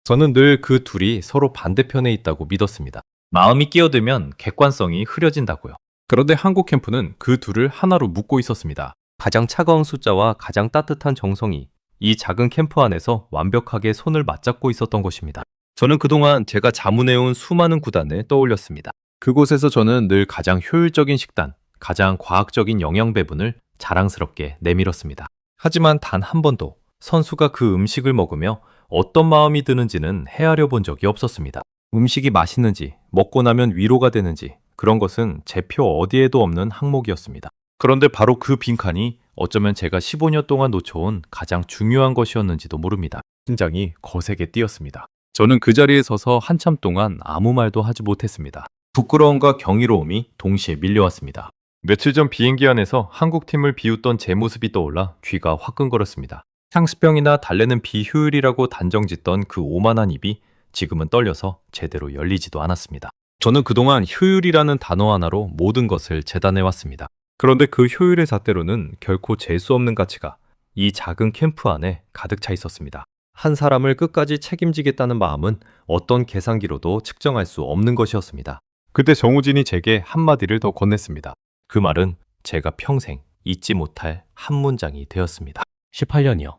Speaker 1: 저는 늘 그 둘이 서로 반대편에 있다고 믿었습니다. 마음이 끼어들면 객관성이 흐려진다고요. 그런데 한국 캠프는 그 둘을 하나로 묶고 있었습니다. 가장 차가운 숫자와 가장 따뜻한 정성이 이 작은 캠프 안에서 완벽하게 손을 맞잡고 있었던 것입니다. 저는 그동안 제가 자문해온 수많은 구단을 떠올렸습니다. 그곳에서 저는 늘 가장 효율적인 식단, 가장 과학적인 영양 배분을 자랑스럽게 내밀었습니다. 하지만 단 한 번도 선수가 그 음식을 먹으며 어떤 마음이 드는지는 헤아려 본 적이 없었습니다. 음식이 맛있는지, 먹고 나면 위로가 되는지, 그런 것은 제 표 어디에도 없는 항목이었습니다. 그런데 바로 그 빈칸이 어쩌면 제가 15년 동안 놓쳐온 가장 중요한 것이었는지도 모릅니다. 심장이 거세게 뛰었습니다. 저는 그 자리에 서서 한참 동안 아무 말도 하지 못했습니다. 부끄러움과 경이로움이 동시에 밀려왔습니다. 며칠 전 비행기 안에서 한국팀을 비웃던 제 모습이 떠올라 귀가 화끈거렸습니다. 향수병이나 달래는 비효율이라고 단정짓던 그 오만한 입이 지금은 떨려서 제대로 열리지도 않았습니다. 저는 그동안 효율이라는 단어 하나로 모든 것을 재단해왔습니다. 그런데 그 효율의 잣대로는 결코 잴 수 없는 가치가 이 작은 캠프 안에 가득 차 있었습니다. 한 사람을 끝까지 책임지겠다는 마음은 어떤 계산기로도 측정할 수 없는 것이었습니다. 그때 정우진이 제게 한마디를 더 건넸습니다. 그 말은 제가 평생 잊지 못할 한 문장이 되었습니다. 18년이요.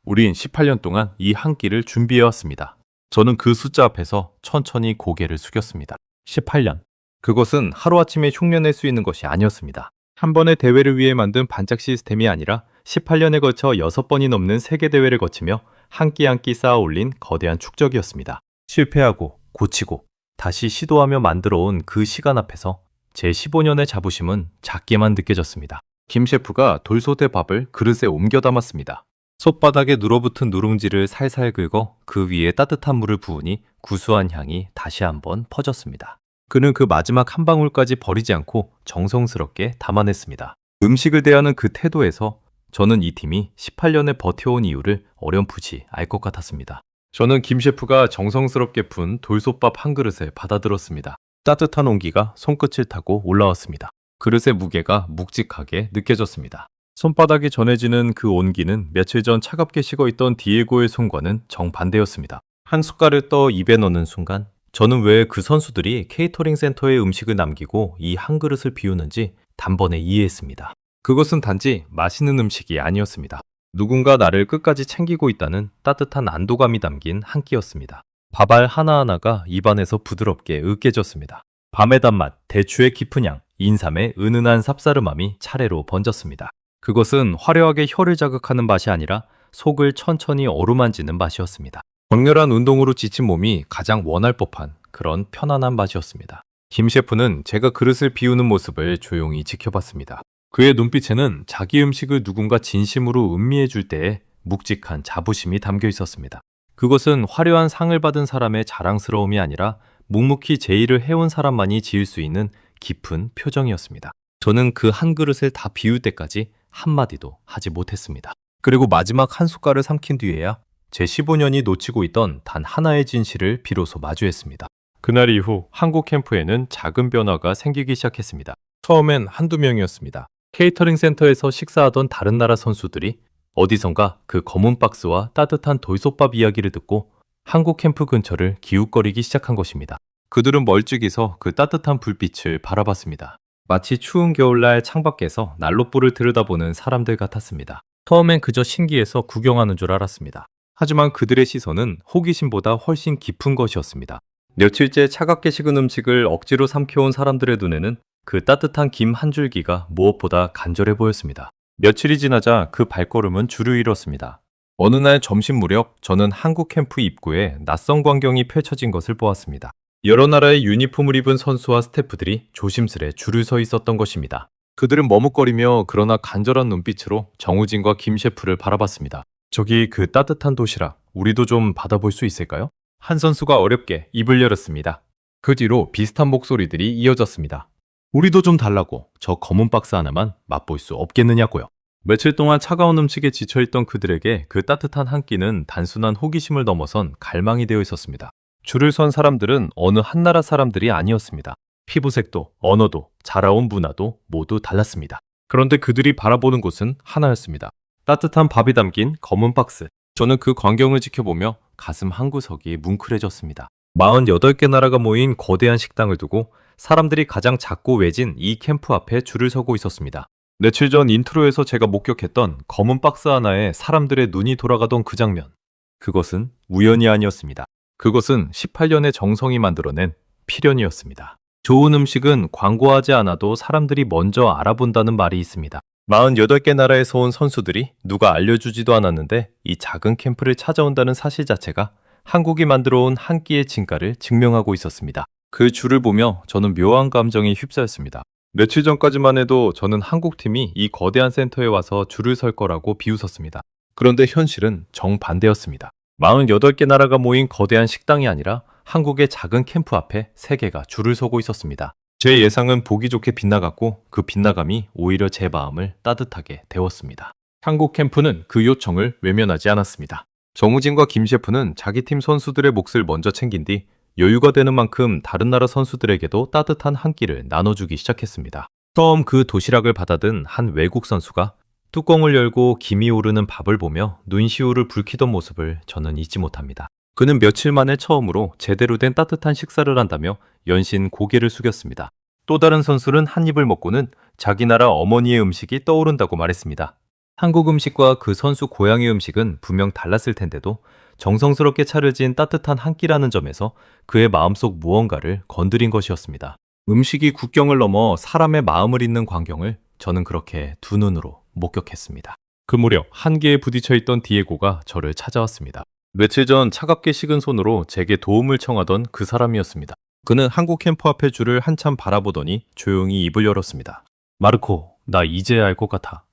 Speaker 1: 우린 18년 동안 이 한 끼를 준비해왔습니다. 저는 그 숫자 앞에서 천천히 고개를 숙였습니다. 18년. 그것은 하루아침에 흉내낼 수 있는 것이 아니었습니다. 한 번의 대회를 위해 만든 반짝 시스템이 아니라 18년에 걸쳐 6번이 넘는 세계대회를 거치며 한 끼 한 끼 쌓아 올린 거대한 축적이었습니다. 실패하고 고치고 다시 시도하며 만들어온 그 시간 앞에서 제 15년의 자부심은 작게만 느껴졌습니다. 김 셰프가 돌솥의 밥을 그릇에 옮겨 담았습니다. 솥바닥에 눌어붙은 누룽지를 살살 긁어 그 위에 따뜻한 물을 부으니 구수한 향이 다시 한번 퍼졌습니다. 그는 그 마지막 한 방울까지 버리지 않고 정성스럽게 담아냈습니다. 음식을 대하는 그 태도에서 저는 이 팀이 18년에 버텨온 이유를 어렴풋이 알 것 같았습니다. 저는 김 셰프가 정성스럽게 푼 돌솥밥 한 그릇을 받아들었습니다. 따뜻한 온기가 손끝을 타고 올라왔습니다. 그릇의 무게가 묵직하게 느껴졌습니다. 손바닥에 전해지는 그 온기는 며칠 전 차갑게 식어있던 디에고의 손과는 정반대였습니다. 한 숟갈을 떠 입에 넣는 순간 저는 왜 그 선수들이 케이터링 센터에 음식을 남기고 이 한 그릇을 비우는지 단번에 이해했습니다. 그것은 단지 맛있는 음식이 아니었습니다. 누군가 나를 끝까지 챙기고 있다는 따뜻한 안도감이 담긴 한 끼였습니다. 밥알 하나하나가 입안에서 부드럽게 으깨졌습니다. 밤의 단맛, 대추의 깊은 향, 인삼의 은은한 쌉싸름함이 차례로 번졌습니다. 그것은 화려하게 혀를 자극하는 맛이 아니라 속을 천천히 어루만지는 맛이었습니다. 격렬한 운동으로 지친 몸이 가장 원할 법한 그런 편안한 맛이었습니다. 김 셰프는 제가 그릇을 비우는 모습을 조용히 지켜봤습니다. 그의 눈빛에는 자기 음식을 누군가 진심으로 음미해 줄 때의 묵직한 자부심이 담겨 있었습니다. 그것은 화려한 상을 받은 사람의 자랑스러움이 아니라 묵묵히 제 일을 해온 사람만이 지을 수 있는 깊은 표정이었습니다. 저는 그 한 그릇을 다 비울 때까지 한마디도 하지 못했습니다. 그리고 마지막 한 숟갈을 삼킨 뒤에야 제 15년이 놓치고 있던 단 하나의 진실을 비로소 마주했습니다. 그날 이후 한국 캠프에는 작은 변화가 생기기 시작했습니다. 처음엔 한두 명이었습니다. 케이터링 센터에서 식사하던 다른 나라 선수들이 어디선가 그 검은 박스와 따뜻한 돌솥밥 이야기를 듣고 한국 캠프 근처를 기웃거리기 시작한 것입니다. 그들은 멀찍이서 그 따뜻한 불빛을 바라봤습니다. 마치 추운 겨울날 창밖에서 난로불을 들여다보는 사람들 같았습니다. 처음엔 그저 신기해서 구경하는 줄 알았습니다. 하지만 그들의 시선은 호기심보다 훨씬 깊은 것이었습니다. 며칠째 차갑게 식은 음식을 억지로 삼켜온 사람들의 눈에는 그 따뜻한 김 한 줄기가 무엇보다 간절해 보였습니다. 며칠이 지나자 그 발걸음은 줄을 잃었습니다. 어느 날 점심 무렵 저는 한국 캠프 입구에 낯선 광경이 펼쳐진 것을 보았습니다. 여러 나라의 유니폼을 입은 선수와 스태프들이 조심스레 줄을 서 있었던 것입니다. 그들은 머뭇거리며 그러나 간절한 눈빛으로 정우진과 김 셰프를 바라봤습니다. 저기 그 따뜻한 도시락, 우리도 좀 받아볼 수 있을까요? 한 선수가 어렵게 입을 열었습니다. 그 뒤로 비슷한 목소리들이 이어졌습니다. 우리도 좀 달라고, 저 검은 박스 하나만 맛볼 수 없겠느냐고요. 며칠 동안 차가운 음식에 지쳐있던 그들에게 그 따뜻한 한 끼는 단순한 호기심을 넘어선 갈망이 되어 있었습니다. 줄을 선 사람들은 어느 한 나라 사람들이 아니었습니다. 피부색도, 언어도, 자라온 문화도 모두 달랐습니다. 그런데 그들이 바라보는 곳은 하나였습니다. 따뜻한 밥이 담긴 검은 박스. 저는 그 광경을 지켜보며 가슴 한구석이 뭉클해졌습니다. 48개 나라가 모인 거대한 식당을 두고 사람들이 가장 작고 외진 이 캠프 앞에 줄을 서고 있었습니다. 며칠 전 인트로에서 제가 목격했던 검은 박스 하나에 사람들의 눈이 돌아가던 그 장면. 그것은 우연이 아니었습니다. 그것은 18년의 정성이 만들어낸 필연이었습니다. 좋은 음식은 광고하지 않아도 사람들이 먼저 알아본다는 말이 있습니다. 48개 나라에서 온 선수들이 누가 알려주지도 않았는데 이 작은 캠프를 찾아온다는 사실 자체가 한국이 만들어온 한 끼의 진가를 증명하고 있었습니다. 그 줄을 보며 저는 묘한 감정에 휩싸였습니다. 며칠 전까지만 해도 저는 한국팀이 이 거대한 센터에 와서 줄을 설 거라고 비웃었습니다. 그런데 현실은 정반대였습니다. 48개 나라가 모인 거대한 식당이 아니라 한국의 작은 캠프 앞에 3개가 줄을 서고 있었습니다. 제 예상은 보기 좋게 빗나갔고 그 빗나감이 오히려 제 마음을 따뜻하게 데웠습니다. 한국 캠프는 그 요청을 외면하지 않았습니다. 정우진과 김 셰프는 자기 팀 선수들의 몫을 먼저 챙긴 뒤 여유가 되는 만큼 다른 나라 선수들에게도 따뜻한 한 끼를 나눠주기 시작했습니다. 처음 그 도시락을 받아든 한 외국 선수가 뚜껑을 열고 김이 오르는 밥을 보며 눈시울을 붉히던 모습을 저는 잊지 못합니다. 그는 며칠 만에 처음으로 제대로 된 따뜻한 식사를 한다며 연신 고개를 숙였습니다. 또 다른 선수는 한 입을 먹고는 자기 나라 어머니의 음식이 떠오른다고 말했습니다. 한국 음식과 그 선수 고향의 음식은 분명 달랐을 텐데도 정성스럽게 차려진 따뜻한 한 끼라는 점에서 그의 마음속 무언가를 건드린 것이었습니다. 음식이 국경을 넘어 사람의 마음을 잇는 광경을 저는 그렇게 두 눈으로 목격했습니다. 그 무렵 한계에 부딪혀 있던 디에고가 저를 찾아왔습니다. 며칠 전 차갑게 식은 손으로 제게 도움을 청하던 그 사람이었습니다. 그는 한국 캠프 앞의 줄을 한참 바라보더니 조용히 입을 열었습니다. 마르코, 나 이제야 알 것 같아.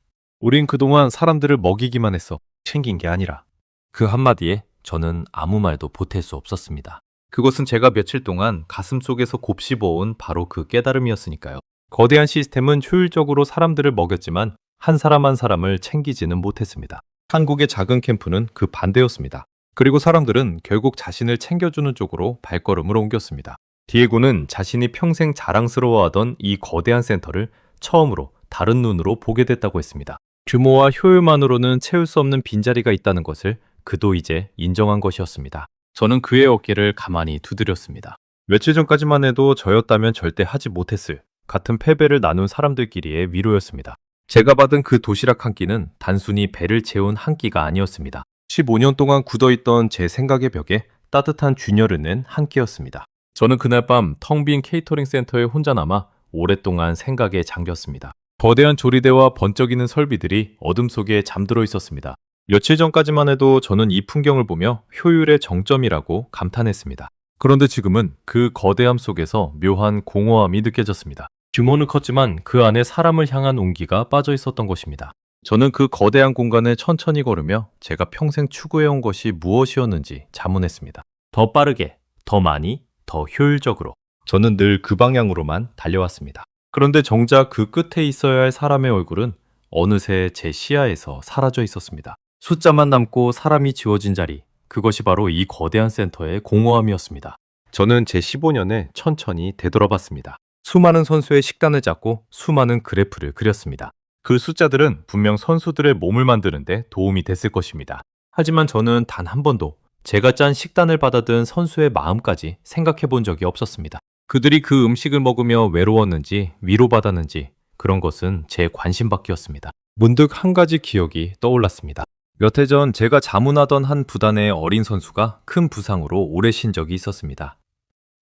Speaker 1: 우린 그동안 사람들을 먹이기만 했어. 챙긴 게 아니라. 그 한마디에 저는 아무 말도 보탤 수 없었습니다. 그것은 제가 며칠 동안 가슴속에서 곱씹어온 바로 그 깨달음이었으니까요. 거대한 시스템은 효율적으로 사람들을 먹였지만 한 사람 한 사람을 챙기지는 못했습니다. 한국의 작은 캠프는 그 반대였습니다. 그리고 사람들은 결국 자신을 챙겨주는 쪽으로 발걸음을 옮겼습니다. 디에고는 자신이 평생 자랑스러워하던 이 거대한 센터를 처음으로 다른 눈으로 보게 됐다고 했습니다. 규모와 효율만으로는 채울 수 없는 빈자리가 있다는 것을 그도 이제 인정한 것이었습니다. 저는 그의 어깨를 가만히 두드렸습니다. 며칠 전까지만 해도 저였다면 절대 하지 못했을 같은 패배를 나눈 사람들끼리의 위로였습니다. 제가 받은 그 도시락 한 끼는 단순히 배를 채운 한 끼가 아니었습니다. 15년 동안 굳어있던 제 생각의 벽에 따뜻한 균열을 낸 한 끼였습니다. 저는 그날 밤 텅 빈 케이터링 센터에 혼자 남아 오랫동안 생각에 잠겼습니다. 거대한 조리대와 번쩍이는 설비들이 어둠 속에 잠들어 있었습니다. 며칠 전까지만 해도 저는 이 풍경을 보며 효율의 정점이라고 감탄했습니다. 그런데 지금은 그 거대함 속에서 묘한 공허함이 느껴졌습니다. 규모는 컸지만 그 안에 사람을 향한 온기가 빠져 있었던 것입니다. 저는 그 거대한 공간을 천천히 걸으며 제가 평생 추구해온 것이 무엇이었는지 자문했습니다. 더 빠르게, 더 많이, 더 효율적으로. 저는 늘 그 방향으로만 달려왔습니다. 그런데 정작 그 끝에 있어야 할 사람의 얼굴은 어느새 제 시야에서 사라져 있었습니다. 숫자만 남고 사람이 지워진 자리, 그것이 바로 이 거대한 센터의 공허함이었습니다. 저는 제 15년에 천천히 되돌아봤습니다. 수많은 선수의 식단을 짰고 수많은 그래프를 그렸습니다. 그 숫자들은 분명 선수들의 몸을 만드는데 도움이 됐을 것입니다. 하지만 저는 단 한 번도 제가 짠 식단을 받아든 선수의 마음까지 생각해 본 적이 없었습니다. 그들이 그 음식을 먹으며 외로웠는지 위로받았는지 그런 것은 제 관심밖이었습니다. 문득 한 가지 기억이 떠올랐습니다. 몇 해 전 제가 자문하던 한 구단의 어린 선수가 큰 부상으로 오래 쉰 적이 있었습니다.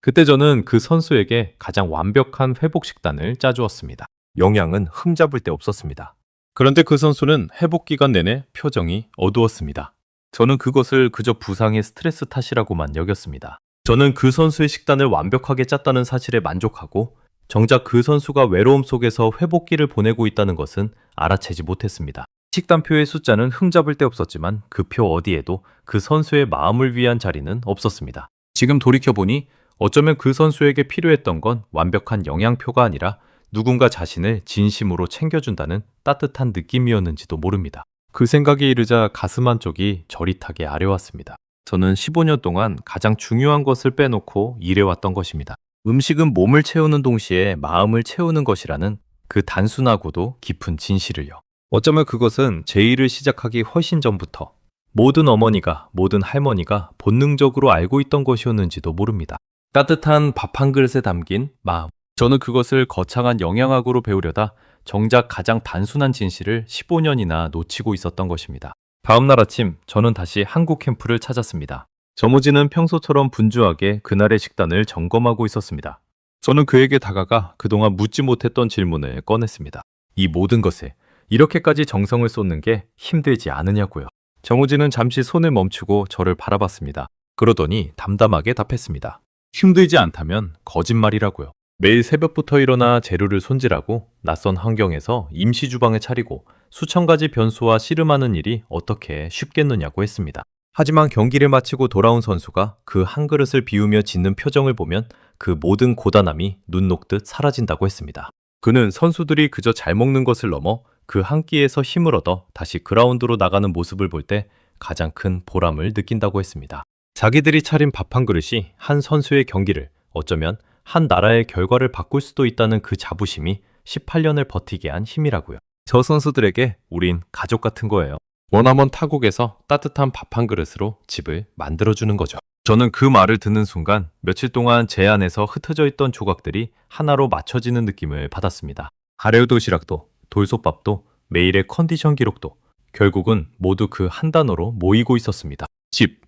Speaker 1: 그때 저는 그 선수에게 가장 완벽한 회복 식단을 짜주었습니다. 영양은 흠잡을 데 없었습니다. 그런데 그 선수는 회복 기간 내내 표정이 어두웠습니다. 저는 그것을 그저 부상의 스트레스 탓이라고만 여겼습니다. 저는 그 선수의 식단을 완벽하게 짰다는 사실에 만족하고 정작 그 선수가 외로움 속에서 회복기를 보내고 있다는 것은 알아채지 못했습니다. 식단표의 숫자는 흠잡을 데 없었지만 그 표 어디에도 그 선수의 마음을 위한 자리는 없었습니다. 지금 돌이켜보니 어쩌면 그 선수에게 필요했던 건 완벽한 영양표가 아니라 누군가 자신을 진심으로 챙겨준다는 따뜻한 느낌이었는지도 모릅니다. 그 생각에 이르자 가슴 한쪽이 저릿하게 아려왔습니다. 저는 15년 동안 가장 중요한 것을 빼놓고 일해왔던 것입니다. 음식은 몸을 채우는 동시에 마음을 채우는 것이라는 그 단순하고도 깊은 진실을요. 어쩌면 그것은 제 일을 시작하기 훨씬 전부터 모든 어머니가, 모든 할머니가 본능적으로 알고 있던 것이었는지도 모릅니다. 따뜻한 밥 한 그릇에 담긴 마음. 저는 그것을 거창한 영양학으로 배우려다 정작 가장 단순한 진실을 15년이나 놓치고 있었던 것입니다. 다음 날 아침 저는 다시 한국 캠프를 찾았습니다. 저무지는 평소처럼 분주하게 그날의 식단을 점검하고 있었습니다. 저는 그에게 다가가 그동안 묻지 못했던 질문을 꺼냈습니다. 이 모든 것에 이렇게까지 정성을 쏟는 게 힘들지 않으냐고요. 정우진은 잠시 손을 멈추고 저를 바라봤습니다. 그러더니 담담하게 답했습니다. 힘들지 않다면 거짓말이라고요. 매일 새벽부터 일어나 재료를 손질하고 낯선 환경에서 임시 주방을 차리고 수천 가지 변수와 씨름하는 일이 어떻게 쉽겠느냐고 했습니다. 하지만 경기를 마치고 돌아온 선수가 그 한 그릇을 비우며 짓는 표정을 보면 그 모든 고단함이 눈 녹듯 사라진다고 했습니다. 그는 선수들이 그저 잘 먹는 것을 넘어 그 한 끼에서 힘을 얻어 다시 그라운드로 나가는 모습을 볼 때 가장 큰 보람을 느낀다고 했습니다. 자기들이 차린 밥 한 그릇이 한 선수의 경기를 어쩌면 한 나라의 결과를 바꿀 수도 있다는 그 자부심이 18년을 버티게 한 힘이라고요. 저 선수들에게 우린 가족 같은 거예요. 머나먼 타국에서 따뜻한 밥 한 그릇으로 집을 만들어주는 거죠. 저는 그 말을 듣는 순간 며칠 동안 제 안에서 흩어져 있던 조각들이 하나로 맞춰지는 느낌을 받았습니다. 가래우 도시락도, 돌솥밥도, 매일의 컨디션 기록도, 결국은 모두 그 한 단어로 모이고 있었습니다. 집.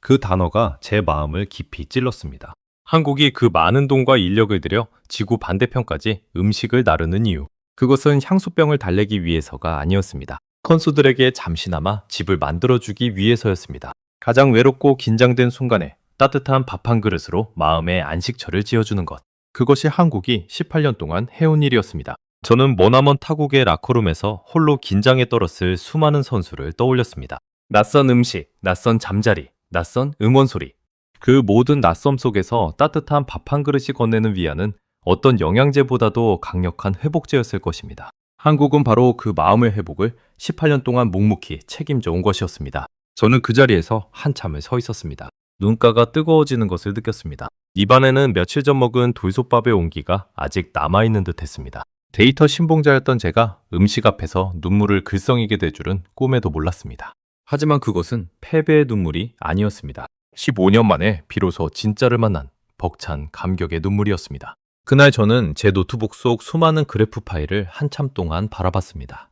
Speaker 1: 그 단어가 제 마음을 깊이 찔렀습니다. 한국이 그 많은 돈과 인력을 들여 지구 반대편까지 음식을 나르는 이유. 그것은 향수병을 달래기 위해서가 아니었습니다. 선수들에게 잠시나마 집을 만들어주기 위해서였습니다. 가장 외롭고 긴장된 순간에 따뜻한 밥 한 그릇으로 마음의 안식처를 지어주는 것. 그것이 한국이 18년 동안 해온 일이었습니다. 저는 머나먼 타국의 라커룸에서 홀로 긴장에 떨었을 수많은 선수를 떠올렸습니다. 낯선 음식, 낯선 잠자리, 낯선 응원 소리. 그 모든 낯섦 속에서 따뜻한 밥 한 그릇이 건네는 위안은 어떤 영양제보다도 강력한 회복제였을 것입니다. 한국은 바로 그 마음의 회복을 18년 동안 묵묵히 책임져 온 것이었습니다. 저는 그 자리에서 한참을 서 있었습니다. 눈가가 뜨거워지는 것을 느꼈습니다. 입안에는 며칠 전 먹은 돌솥밥의 온기가 아직 남아있는 듯 했습니다. 데이터 신봉자였던 제가 음식 앞에서 눈물을 글썽이게 될 줄은 꿈에도 몰랐습니다. 하지만 그것은 패배의 눈물이 아니었습니다. 15년 만에 비로소 진짜를 만난 벅찬 감격의 눈물이었습니다. 그날 저는 제 노트북 속 수많은 그래프 파일을 한참 동안 바라봤습니다.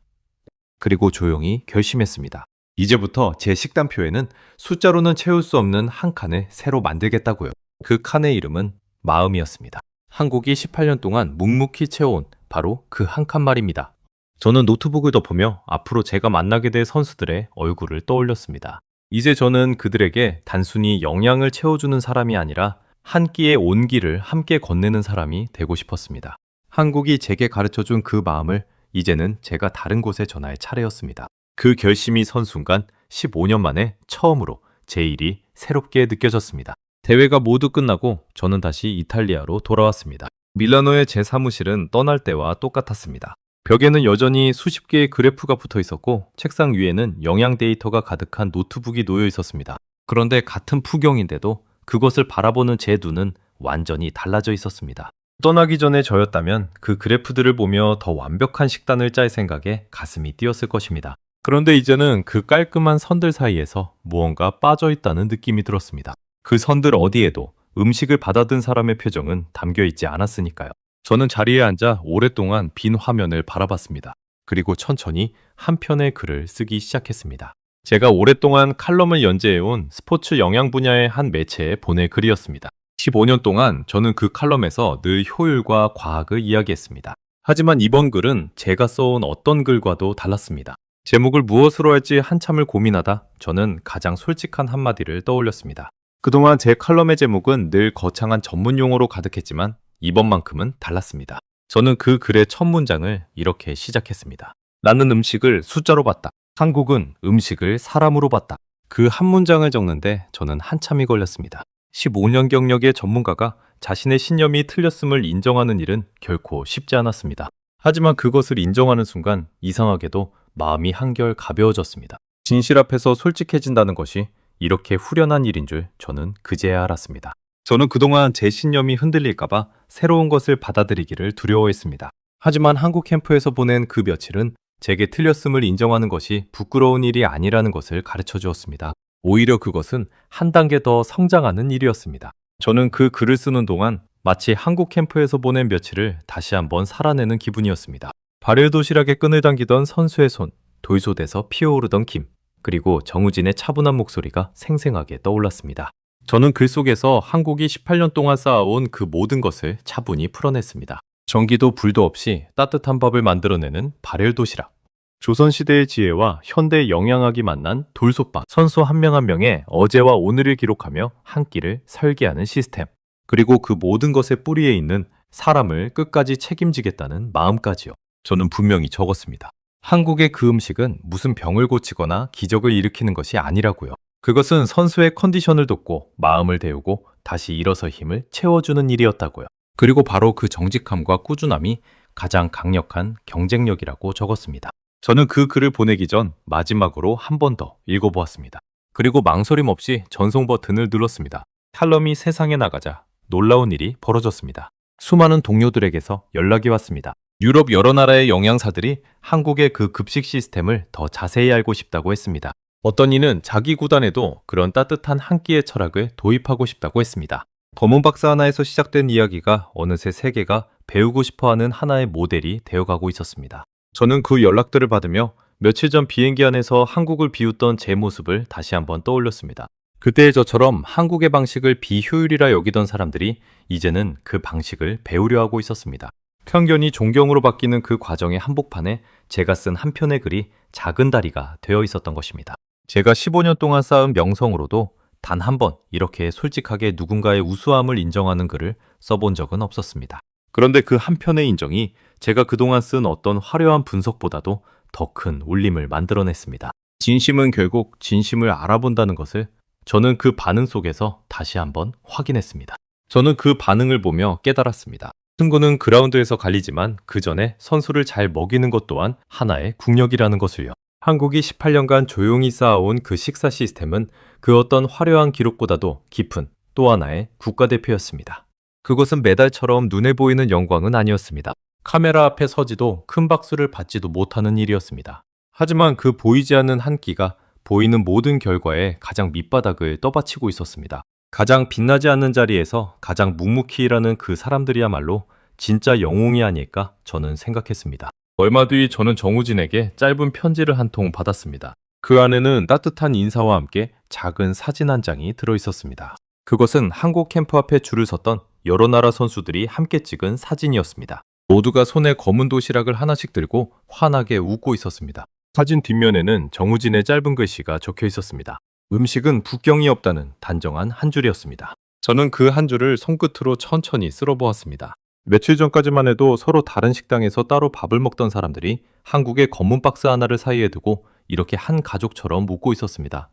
Speaker 1: 그리고 조용히 결심했습니다. 이제부터 제 식단표에는 숫자로는 채울 수 없는 한 칸을 새로 만들겠다고요. 그 칸의 이름은 마음이었습니다. 한국이 18년 동안 묵묵히 채워온 바로 그 한 칸 말입니다. 저는 노트북을 덮으며 앞으로 제가 만나게 될 선수들의 얼굴을 떠올렸습니다. 이제 저는 그들에게 단순히 영양을 채워주는 사람이 아니라 한 끼의 온기를 함께 건네는 사람이 되고 싶었습니다. 한국이 제게 가르쳐준 그 마음을 이제는 제가 다른 곳에 전할 차례였습니다. 그 결심이 선 순간 15년 만에 처음으로 제 일이 새롭게 느껴졌습니다. 대회가 모두 끝나고 저는 다시 이탈리아로 돌아왔습니다. 밀라노의 제 사무실은 떠날 때와 똑같았습니다. 벽에는 여전히 수십 개의 그래프가 붙어 있었고 책상 위에는 영양 데이터가 가득한 노트북이 놓여 있었습니다. 그런데 같은 풍경인데도 그것을 바라보는 제 눈은 완전히 달라져 있었습니다. 떠나기 전에 저였다면 그 그래프들을 보며 더 완벽한 식단을 짤 생각에 가슴이 뛰었을 것입니다. 그런데 이제는 그 깔끔한 선들 사이에서 무언가 빠져 있다는 느낌이 들었습니다. 그 선들 어디에도 음식을 받아든 사람의 표정은 담겨 있지 않았으니까요. 저는 자리에 앉아 오랫동안 빈 화면을 바라봤습니다. 그리고 천천히 한 편의 글을 쓰기 시작했습니다. 제가 오랫동안 칼럼을 연재해온 스포츠 영양 분야의 한 매체에 보낼 글이었습니다. 15년 동안 저는 그 칼럼에서 늘 효율과 과학을 이야기했습니다. 하지만 이번 글은 제가 써온 어떤 글과도 달랐습니다. 제목을 무엇으로 할지 한참을 고민하다 저는 가장 솔직한 한마디를 떠올렸습니다. 그동안 제 칼럼의 제목은 늘 거창한 전문 용어로 가득했지만 이번만큼은 달랐습니다. 저는 그 글의 첫 문장을 이렇게 시작했습니다. 나는 음식을 숫자로 봤다. 한국은 음식을 사람으로 봤다. 그 한 문장을 적는데 저는 한참이 걸렸습니다. 15년 경력의 전문가가 자신의 신념이 틀렸음을 인정하는 일은 결코 쉽지 않았습니다. 하지만 그것을 인정하는 순간 이상하게도 마음이 한결 가벼워졌습니다. 진실 앞에서 솔직해진다는 것이 이렇게 후련한 일인 줄 저는 그제야 알았습니다. 저는 그동안 제 신념이 흔들릴까봐 새로운 것을 받아들이기를 두려워했습니다. 하지만 한국 캠프에서 보낸 그 며칠은 제게 틀렸음을 인정하는 것이 부끄러운 일이 아니라는 것을 가르쳐 주었습니다. 오히려 그것은 한 단계 더 성장하는 일이었습니다. 저는 그 글을 쓰는 동안 마치 한국 캠프에서 보낸 며칠을 다시 한번 살아내는 기분이었습니다. 발열 도시락에 끈을 당기던 선수의 손, 돌솥에서 피어오르던 김, 그리고 정우진의 차분한 목소리가 생생하게 떠올랐습니다. 저는 글 속에서 한국이 18년 동안 쌓아온 그 모든 것을 차분히 풀어냈습니다. 전기도 불도 없이 따뜻한 밥을 만들어내는 발열 도시락, 조선시대의 지혜와 현대의 영양학이 만난 돌솥밥, 선수 한 명 한 명의 어제와 오늘을 기록하며 한 끼를 설계하는 시스템, 그리고 그 모든 것의 뿌리에 있는 사람을 끝까지 책임지겠다는 마음까지요. 저는 분명히 적었습니다. 한국의 그 음식은 무슨 병을 고치거나 기적을 일으키는 것이 아니라고요. 그것은 선수의 컨디션을 돕고 마음을 데우고 다시 일어설 힘을 채워주는 일이었다고요. 그리고 바로 그 정직함과 꾸준함이 가장 강력한 경쟁력이라고 적었습니다. 저는 그 글을 보내기 전 마지막으로 한 번 더 읽어보았습니다. 그리고 망설임 없이 전송 버튼을 눌렀습니다. 칼럼이 세상에 나가자 놀라운 일이 벌어졌습니다. 수많은 동료들에게서 연락이 왔습니다. 유럽 여러 나라의 영양사들이 한국의 그 급식 시스템을 더 자세히 알고 싶다고 했습니다. 어떤 이는 자기 구단에도 그런 따뜻한 한 끼의 철학을 도입하고 싶다고 했습니다. 검은 박스 하나에서 시작된 이야기가 어느새 세계가 배우고 싶어하는 하나의 모델이 되어가고 있었습니다. 저는 그 연락들을 받으며 며칠 전 비행기 안에서 한국을 비웃던 제 모습을 다시 한번 떠올렸습니다. 그때의 저처럼 한국의 방식을 비효율이라 여기던 사람들이 이제는 그 방식을 배우려 하고 있었습니다. 편견이 존경으로 바뀌는 그 과정의 한복판에 제가 쓴 한 편의 글이 작은 다리가 되어 있었던 것입니다. 제가 15년 동안 쌓은 명성으로도 단 한 번 이렇게 솔직하게 누군가의 우수함을 인정하는 글을 써본 적은 없었습니다. 그런데 그 한 편의 인정이 제가 그동안 쓴 어떤 화려한 분석보다도 더 큰 울림을 만들어냈습니다. 진심은 결국 진심을 알아본다는 것을 저는 그 반응 속에서 다시 한번 확인했습니다. 저는 그 반응을 보며 깨달았습니다. 승부는 그라운드에서 갈리지만 그 전에 선수를 잘 먹이는 것 또한 하나의 국력이라는 것을요. 한국이 18년간 조용히 쌓아온 그 식사 시스템은 그 어떤 화려한 기록보다도 깊은 또 하나의 국가대표였습니다. 그것은 메달처럼 눈에 보이는 영광은 아니었습니다. 카메라 앞에 서지도 큰 박수를 받지도 못하는 일이었습니다. 하지만 그 보이지 않는 한 끼가 보이는 모든 결과에 가장 밑바닥을 떠받치고 있었습니다. 가장 빛나지 않는 자리에서 가장 묵묵히 일하는 그 사람들이야말로 진짜 영웅이 아닐까 저는 생각했습니다. 얼마 뒤 저는 정우진에게 짧은 편지를 한 통 받았습니다. 그 안에는 따뜻한 인사와 함께 작은 사진 한 장이 들어있었습니다. 그것은 한국 캠프 앞에 줄을 섰던 여러 나라 선수들이 함께 찍은 사진이었습니다. 모두가 손에 검은 도시락을 하나씩 들고 환하게 웃고 있었습니다. 사진 뒷면에는 정우진의 짧은 글씨가 적혀 있었습니다. 음식은 국경이 없다는 단정한 한 줄이었습니다. 저는 그 한 줄을 손끝으로 천천히 쓸어보았습니다. 며칠 전까지만 해도 서로 다른 식당에서 따로 밥을 먹던 사람들이 한국의 검은 박스 하나를 사이에 두고 이렇게 한 가족처럼 웃고 있었습니다.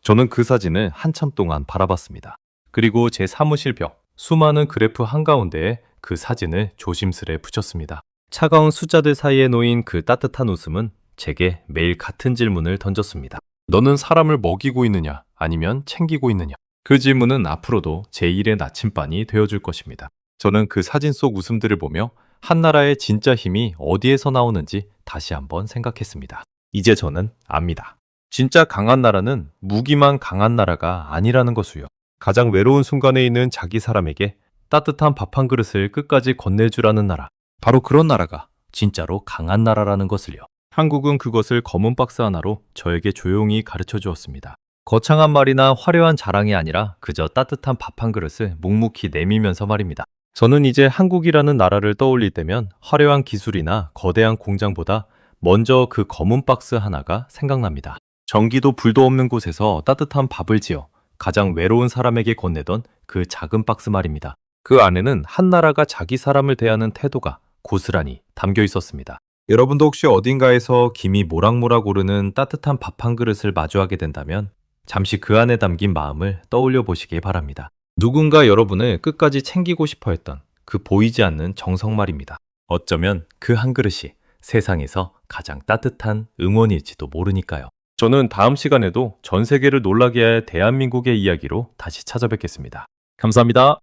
Speaker 1: 저는 그 사진을 한참 동안 바라봤습니다. 그리고 제 사무실 벽, 수많은 그래프 한가운데에 그 사진을 조심스레 붙였습니다. 차가운 숫자들 사이에 놓인 그 따뜻한 웃음은 제게 매일 같은 질문을 던졌습니다. 너는 사람을 먹이고 있느냐 아니면 챙기고 있느냐? 그 질문은 앞으로도 제 일의 나침반이 되어줄 것입니다. 저는 그 사진 속 웃음들을 보며 한 나라의 진짜 힘이 어디에서 나오는지 다시 한번 생각했습니다. 이제 저는 압니다. 진짜 강한 나라는 무기만 강한 나라가 아니라는 것을요. 가장 외로운 순간에 있는 자기 사람에게 따뜻한 밥 한 그릇을 끝까지 건넬 줄 아는 나라. 바로 그런 나라가 진짜로 강한 나라라는 것을요. 한국은 그것을 검은 박스 하나로 저에게 조용히 가르쳐 주었습니다. 거창한 말이나 화려한 자랑이 아니라 그저 따뜻한 밥 한 그릇을 묵묵히 내밀면서 말입니다. 저는 이제 한국이라는 나라를 떠올릴 때면 화려한 기술이나 거대한 공장보다 먼저 그 검은 박스 하나가 생각납니다. 전기도 불도 없는 곳에서 따뜻한 밥을 지어 가장 외로운 사람에게 건네던 그 작은 박스 말입니다. 그 안에는 한 나라가 자기 사람을 대하는 태도가 고스란히 담겨 있었습니다. 여러분도 혹시 어딘가에서 김이 모락모락 오르는 따뜻한 밥 한 그릇을 마주하게 된다면 잠시 그 안에 담긴 마음을 떠올려 보시기 바랍니다. 누군가 여러분을 끝까지 챙기고 싶어 했던 그 보이지 않는 정성 말입니다. 어쩌면 그 한 그릇이 세상에서 가장 따뜻한 응원일지도 모르니까요. 저는 다음 시간에도 전 세계를 놀라게 할 대한민국의 이야기로 다시 찾아뵙겠습니다. 감사합니다.